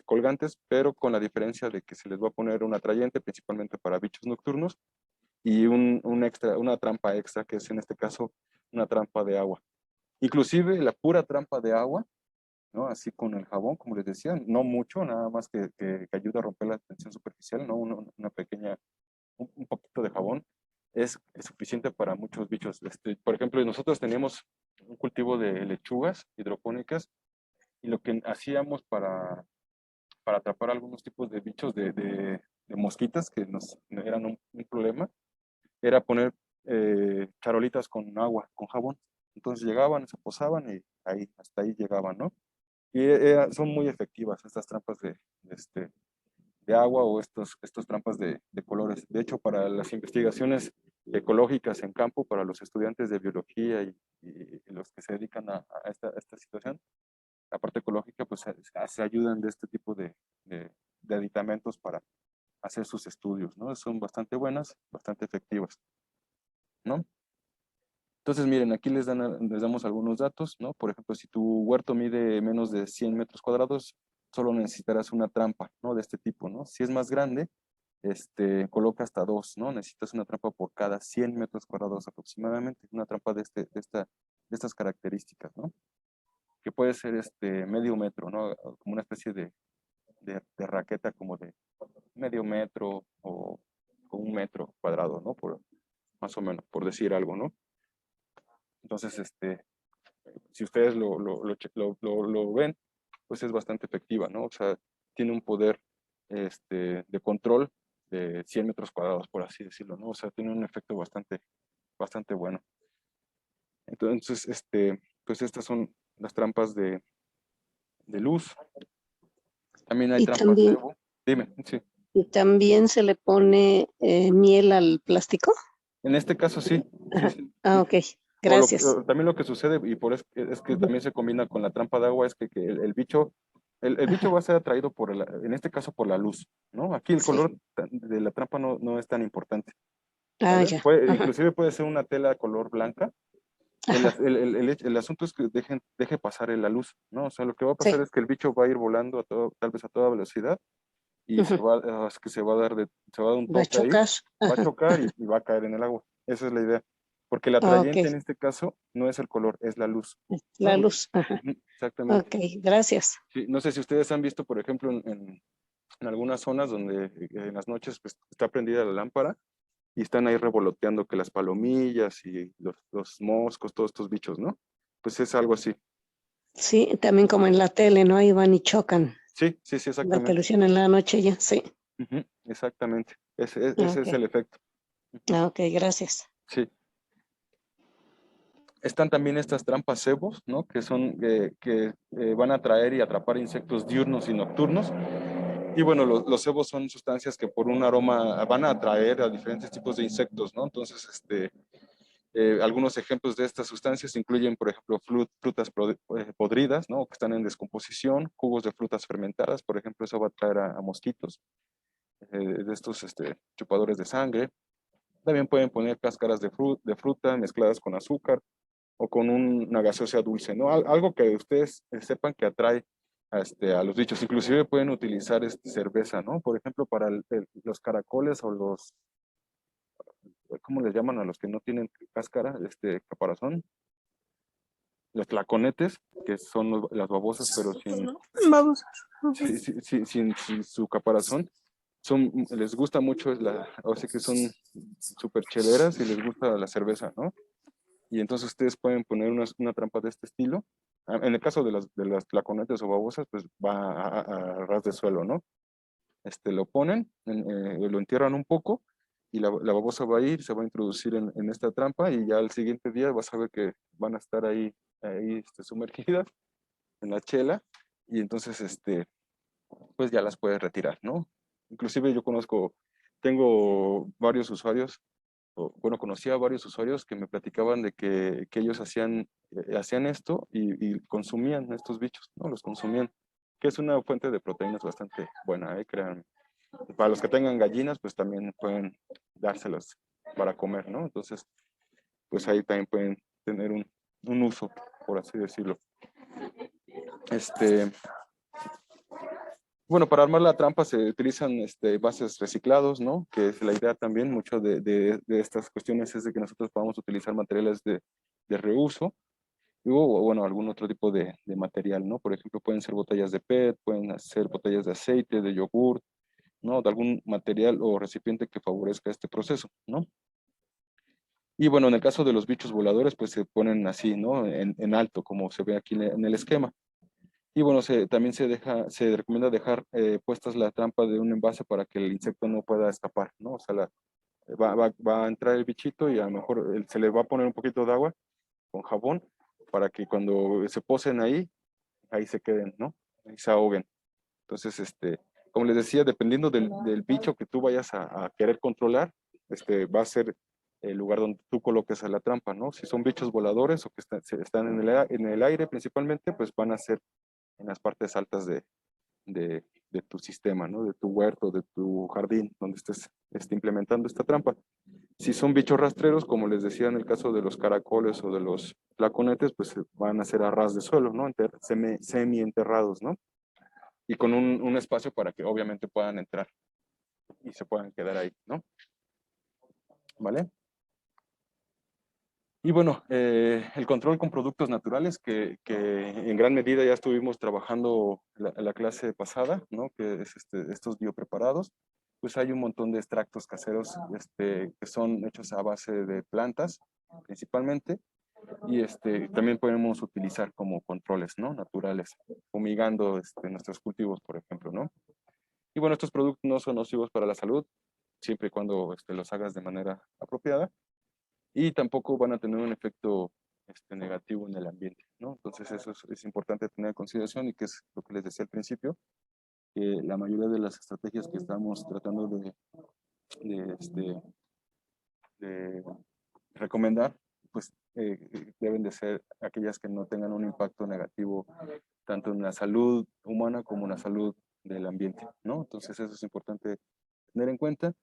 Speaker 1: colgantes, pero con la diferencia de que se les va a poner un atrayente, principalmente para bichos nocturnos, y una trampa extra, que es en este caso una trampa de agua. Inclusive la pura trampa de agua, ¿no? Así con el jabón, como les decía, no mucho, nada más que ayuda a romper la tensión superficial, ¿no? Una pequeña, un poquito de jabón es suficiente para muchos bichos. Por ejemplo, nosotros teníamos un cultivo de lechugas hidropónicas y lo que hacíamos para atrapar algunos tipos de bichos de mosquitas que nos eran un problema, era poner charolitas con agua, con jabón. Entonces llegaban, se posaban y hasta ahí llegaban, ¿no? Y son muy efectivas estas trampas de agua o estos trampas de colores. De hecho, para las investigaciones ecológicas en campo, para los estudiantes de biología y los que se dedican a esta situación, la parte ecológica, pues se ayudan de este tipo de aditamentos para hacer sus estudios, ¿no? Son bastante buenas, bastante efectivas, ¿no? Entonces, miren, aquí les damos algunos datos, ¿no? Por ejemplo, si tu huerto mide menos de 100 metros cuadrados, solo necesitarás una trampa, ¿no? De este tipo, ¿no? Si es más grande, coloca hasta dos, ¿no? Necesitas una trampa por cada 100 metros cuadrados aproximadamente, una trampa de estas características, ¿no? Que puede ser medio metro, ¿no? Como una especie de raqueta como de medio metro o 1 metro cuadrado, ¿no? Más o menos, por decir algo, ¿no? Entonces, si ustedes lo ven, pues es bastante efectiva, ¿no? O sea, tiene un poder de control de 100 metros cuadrados, por así decirlo, ¿no? O sea, tiene un efecto bastante bueno. Entonces, pues estas son las trampas de luz. También hay
Speaker 5: Y
Speaker 1: trampas de
Speaker 5: también,
Speaker 1: Evo. Dime, sí.
Speaker 5: y también se le pone miel al plástico.
Speaker 1: En este caso sí, sí,
Speaker 5: Ajá.
Speaker 1: sí.
Speaker 5: Ah, ok. Gracias.
Speaker 1: También lo que sucede, y por eso es que también se combina con la trampa de agua, es que el bicho, el bicho
Speaker 5: Ajá.
Speaker 1: va a ser atraído en este caso por la luz, ¿no? Aquí el
Speaker 5: Sí.
Speaker 1: color de la trampa no es tan importante,
Speaker 5: Ah,
Speaker 1: ¿vale?
Speaker 5: ya. Ajá.
Speaker 1: Inclusive puede ser una tela color blanca.
Speaker 5: Ajá.
Speaker 1: El asunto es que deje pasar la luz, ¿no? O sea, lo que va a pasar
Speaker 5: Sí.
Speaker 1: es que el bicho va a ir volando tal vez a toda velocidad y
Speaker 5: Ujú.
Speaker 1: es que se va a dar un
Speaker 5: Va a
Speaker 1: tope ahí,
Speaker 5: chocar.
Speaker 1: va a
Speaker 5: Ajá.
Speaker 1: chocar y va a caer en el agua. Esa es la idea. Porque el
Speaker 5: Ah, ok.
Speaker 1: atrayente en este caso no es el color, es la luz,
Speaker 5: La
Speaker 1: ¿no?
Speaker 5: luz. Ajá.
Speaker 1: Ujú, exactamente.
Speaker 5: Ok, gracias.
Speaker 1: Sí, no sé si ustedes han visto, por ejemplo, en algunas zonas donde en las noches pues, está prendida la lámpara y están ahí revoloteando que las palomillas y los moscos, todos estos bichos, ¿no? Pues es algo así.
Speaker 5: Sí, también como en la tele, ¿no? Ahí van y chocan.
Speaker 1: Sí, sí, sí,
Speaker 5: La
Speaker 1: exactamente.
Speaker 5: televisión en la noche ya. Sí.
Speaker 1: Ujú, exactamente.
Speaker 5: Ah,
Speaker 1: Ese
Speaker 5: ok.
Speaker 1: es el efecto. Ujú,
Speaker 5: Ah, ok, gracias.
Speaker 1: sí. Están también estas trampas cebos, ¿no? Que son que van a atraer y atrapar insectos diurnos y nocturnos. Y bueno, los cebos son sustancias que por un aroma van a atraer a diferentes tipos de insectos, ¿no? Entonces, algunos ejemplos de estas sustancias incluyen, por ejemplo, frutas podridas, ¿no? Que están en descomposición, jugos de frutas fermentadas, por ejemplo, eso va a atraer a mosquitos, de estos chupadores de sangre. También pueden poner cáscaras de fruta mezcladas con azúcar o con una gaseosa dulce, ¿no? Algo que ustedes sepan que atrae a los bichos. Inclusive pueden utilizar cerveza, ¿no? Por ejemplo, para los caracoles o ¿cómo les llaman a los que no tienen cáscara, caparazón? Los tlaconetes, que son las babosas, pero
Speaker 3: Vamos.
Speaker 1: sin su caparazón. Les gusta mucho, o sea que son súper cheleras y les gusta la cerveza, ¿no? Y entonces ustedes pueden poner una trampa de este estilo. En el caso de las tlaconetes o babosas, pues va a ras de suelo, ¿no? Lo ponen, lo entierran un poco y la babosa va a ir, se va a introducir en esta trampa y ya al siguiente día vas a ver que van a estar ahí sumergidas en la chela y entonces, pues ya las puedes retirar, ¿no? Inclusive tengo varios usuarios bueno, conocía a varios usuarios que me platicaban de que ellos hacían esto y consumían estos bichos, ¿no? Los consumían, que es una fuente de proteínas bastante buena, créanme. Para los que tengan gallinas, pues también pueden dárselas para comer, ¿no? Entonces, pues ahí también pueden tener un uso, por así decirlo. Bueno, para armar la trampa se utilizan bases reciclados, ¿no? Que es la idea también, mucho de estas cuestiones es de que nosotros podamos utilizar materiales de reuso, o bueno, algún otro tipo de material, ¿no? Por ejemplo, pueden ser botellas de PET, pueden ser botellas de aceite, de yogur, ¿no? De algún material o recipiente que favorezca este proceso, ¿no? Y bueno, en el caso de los bichos voladores, pues se ponen así, ¿no? En alto, como se ve aquí en el esquema. Y bueno, también se recomienda dejar puestas la trampa de un envase para que el insecto no pueda escapar, ¿no? O sea, va a entrar el bichito y a lo mejor se le va a poner un poquito de agua con jabón para que cuando se posen ahí se queden, ¿no? Ahí se ahoguen. Entonces, como les decía, dependiendo del bicho que tú vayas a querer controlar, va a ser el lugar donde tú coloques a la trampa, ¿no? Si son bichos voladores o que están en el aire principalmente, pues van a ser en las partes altas de tu sistema, ¿no? De tu huerto, de tu jardín, donde estés implementando esta trampa. Si son bichos rastreros, como les decía en el caso de los caracoles o de los flaconetes, pues van a ser a ras de suelo, ¿no? Semi-enterrados, ¿no? Y con un espacio para que obviamente puedan entrar y se puedan quedar ahí, ¿no? ¿Vale? Y bueno, el control con productos naturales, que en gran medida ya estuvimos trabajando la clase pasada, ¿no? Que es estos biopreparados, pues hay un montón de extractos caseros que son hechos a base de plantas, principalmente, y también podemos utilizar como controles, ¿no? Naturales, fumigando nuestros cultivos, por ejemplo, ¿no? Y bueno, estos productos no son nocivos para la salud, siempre y cuando los hagas de manera apropiada, y tampoco van a tener un efecto negativo en el ambiente, ¿no? Entonces eso es importante tener en consideración y que es lo que les decía al principio, que la mayoría de las estrategias que estamos tratando de, de recomendar, pues deben de ser aquellas que no tengan un impacto negativo tanto en la salud humana como en la salud del ambiente, ¿no? Entonces eso es importante tener en cuenta.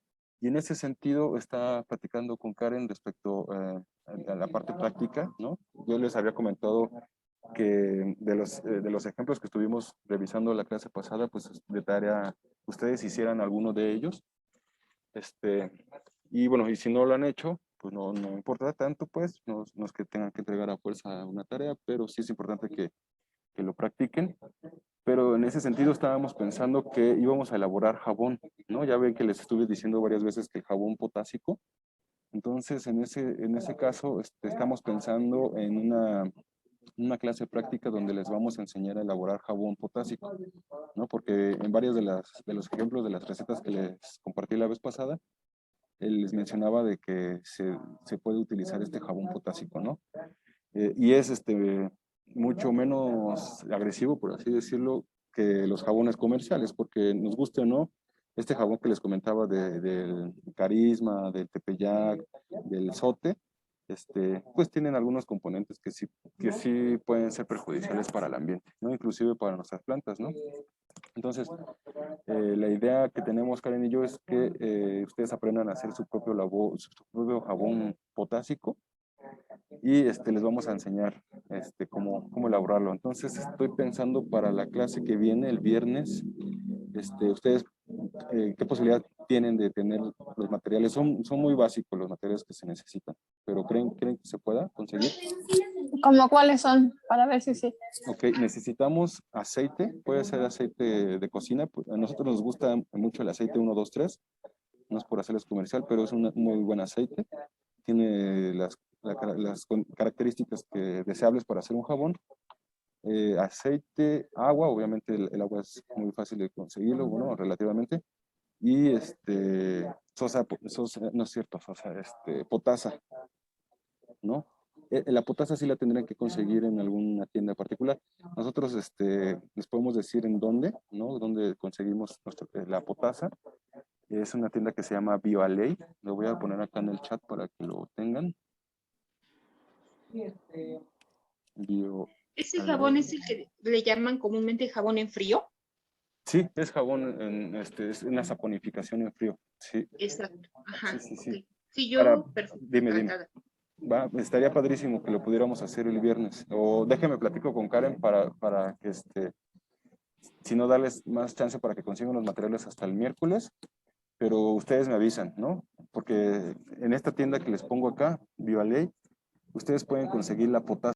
Speaker 1: Y en ese sentido, está platicando con Karen respecto a la parte práctica, ¿no? Yo les había comentado que de los ejemplos que estuvimos revisando la clase pasada, pues de tarea, ustedes hicieran alguno de ellos. Y bueno, y si no lo han hecho, pues no importa tanto, pues, no es que tengan que entregar a fuerza una tarea, pero sí es importante que lo practiquen. Pero en ese sentido estábamos pensando que íbamos a elaborar jabón, ¿no? Ya ven que les estuve diciendo varias veces que el jabón potásico. Entonces, en ese caso, estamos pensando en una clase práctica donde les vamos a enseñar a elaborar jabón potásico, ¿no? Porque en varios de los ejemplos de las recetas que les compartí la vez pasada, les mencionaba de que se puede utilizar este jabón potásico, ¿no? Y es mucho menos agresivo, por así decirlo, que los jabones comerciales, porque nos guste o no, este jabón que les comentaba del Carisma, del Tepeyac, del Sote, pues tienen algunos componentes que sí pueden ser perjudiciales para el ambiente, ¿no? Inclusive para nuestras plantas, ¿no? Entonces, la idea que tenemos Karen y yo es que ustedes aprendan a hacer su propio jabón potásico, y les vamos a enseñar cómo elaborarlo. Entonces estoy pensando para la clase que viene el viernes, ustedes qué posibilidad tienen de tener los materiales. Son muy básicos los materiales que se necesitan, pero ¿creen que se pueda conseguir?
Speaker 3: ¿Cómo cuáles son? Para ver si sí.
Speaker 1: Ok, necesitamos aceite, puede ser aceite de cocina. A nosotros nos gusta mucho el aceite 123, no es por hacerles comercial, pero es un muy buen aceite. Tiene las características deseables para hacer un jabón. Aceite, agua, obviamente el agua es muy fácil de conseguirlo, bueno, relativamente. Y no es cierto, potasa, ¿no? La potasa sí la tendrían que conseguir en alguna tienda particular. Nosotros les podemos decir en dónde, ¿no? Dónde conseguimos la potasa. Es una tienda que se llama BioAley. Lo voy a poner acá en el chat para que lo tengan.
Speaker 2: ¿Ese jabón es el que le llaman comúnmente jabón en frío?
Speaker 1: Sí, es jabón, es una saponificación en frío. Sí,
Speaker 2: Exacto. Ajá.
Speaker 1: sí, sí, sí.
Speaker 2: Ok. Sí,
Speaker 1: Para,
Speaker 2: yo, perfecto.
Speaker 1: dime.
Speaker 2: Encantada.
Speaker 1: Estaría padrísimo que lo pudiéramos hacer el viernes. O déjeme platico con Karen para que si no darles más chance para que consigan los materiales hasta el miércoles, pero ustedes me avisan, ¿no? Porque en esta tienda que les pongo acá, Viva Ley, ustedes pueden conseguir la potasa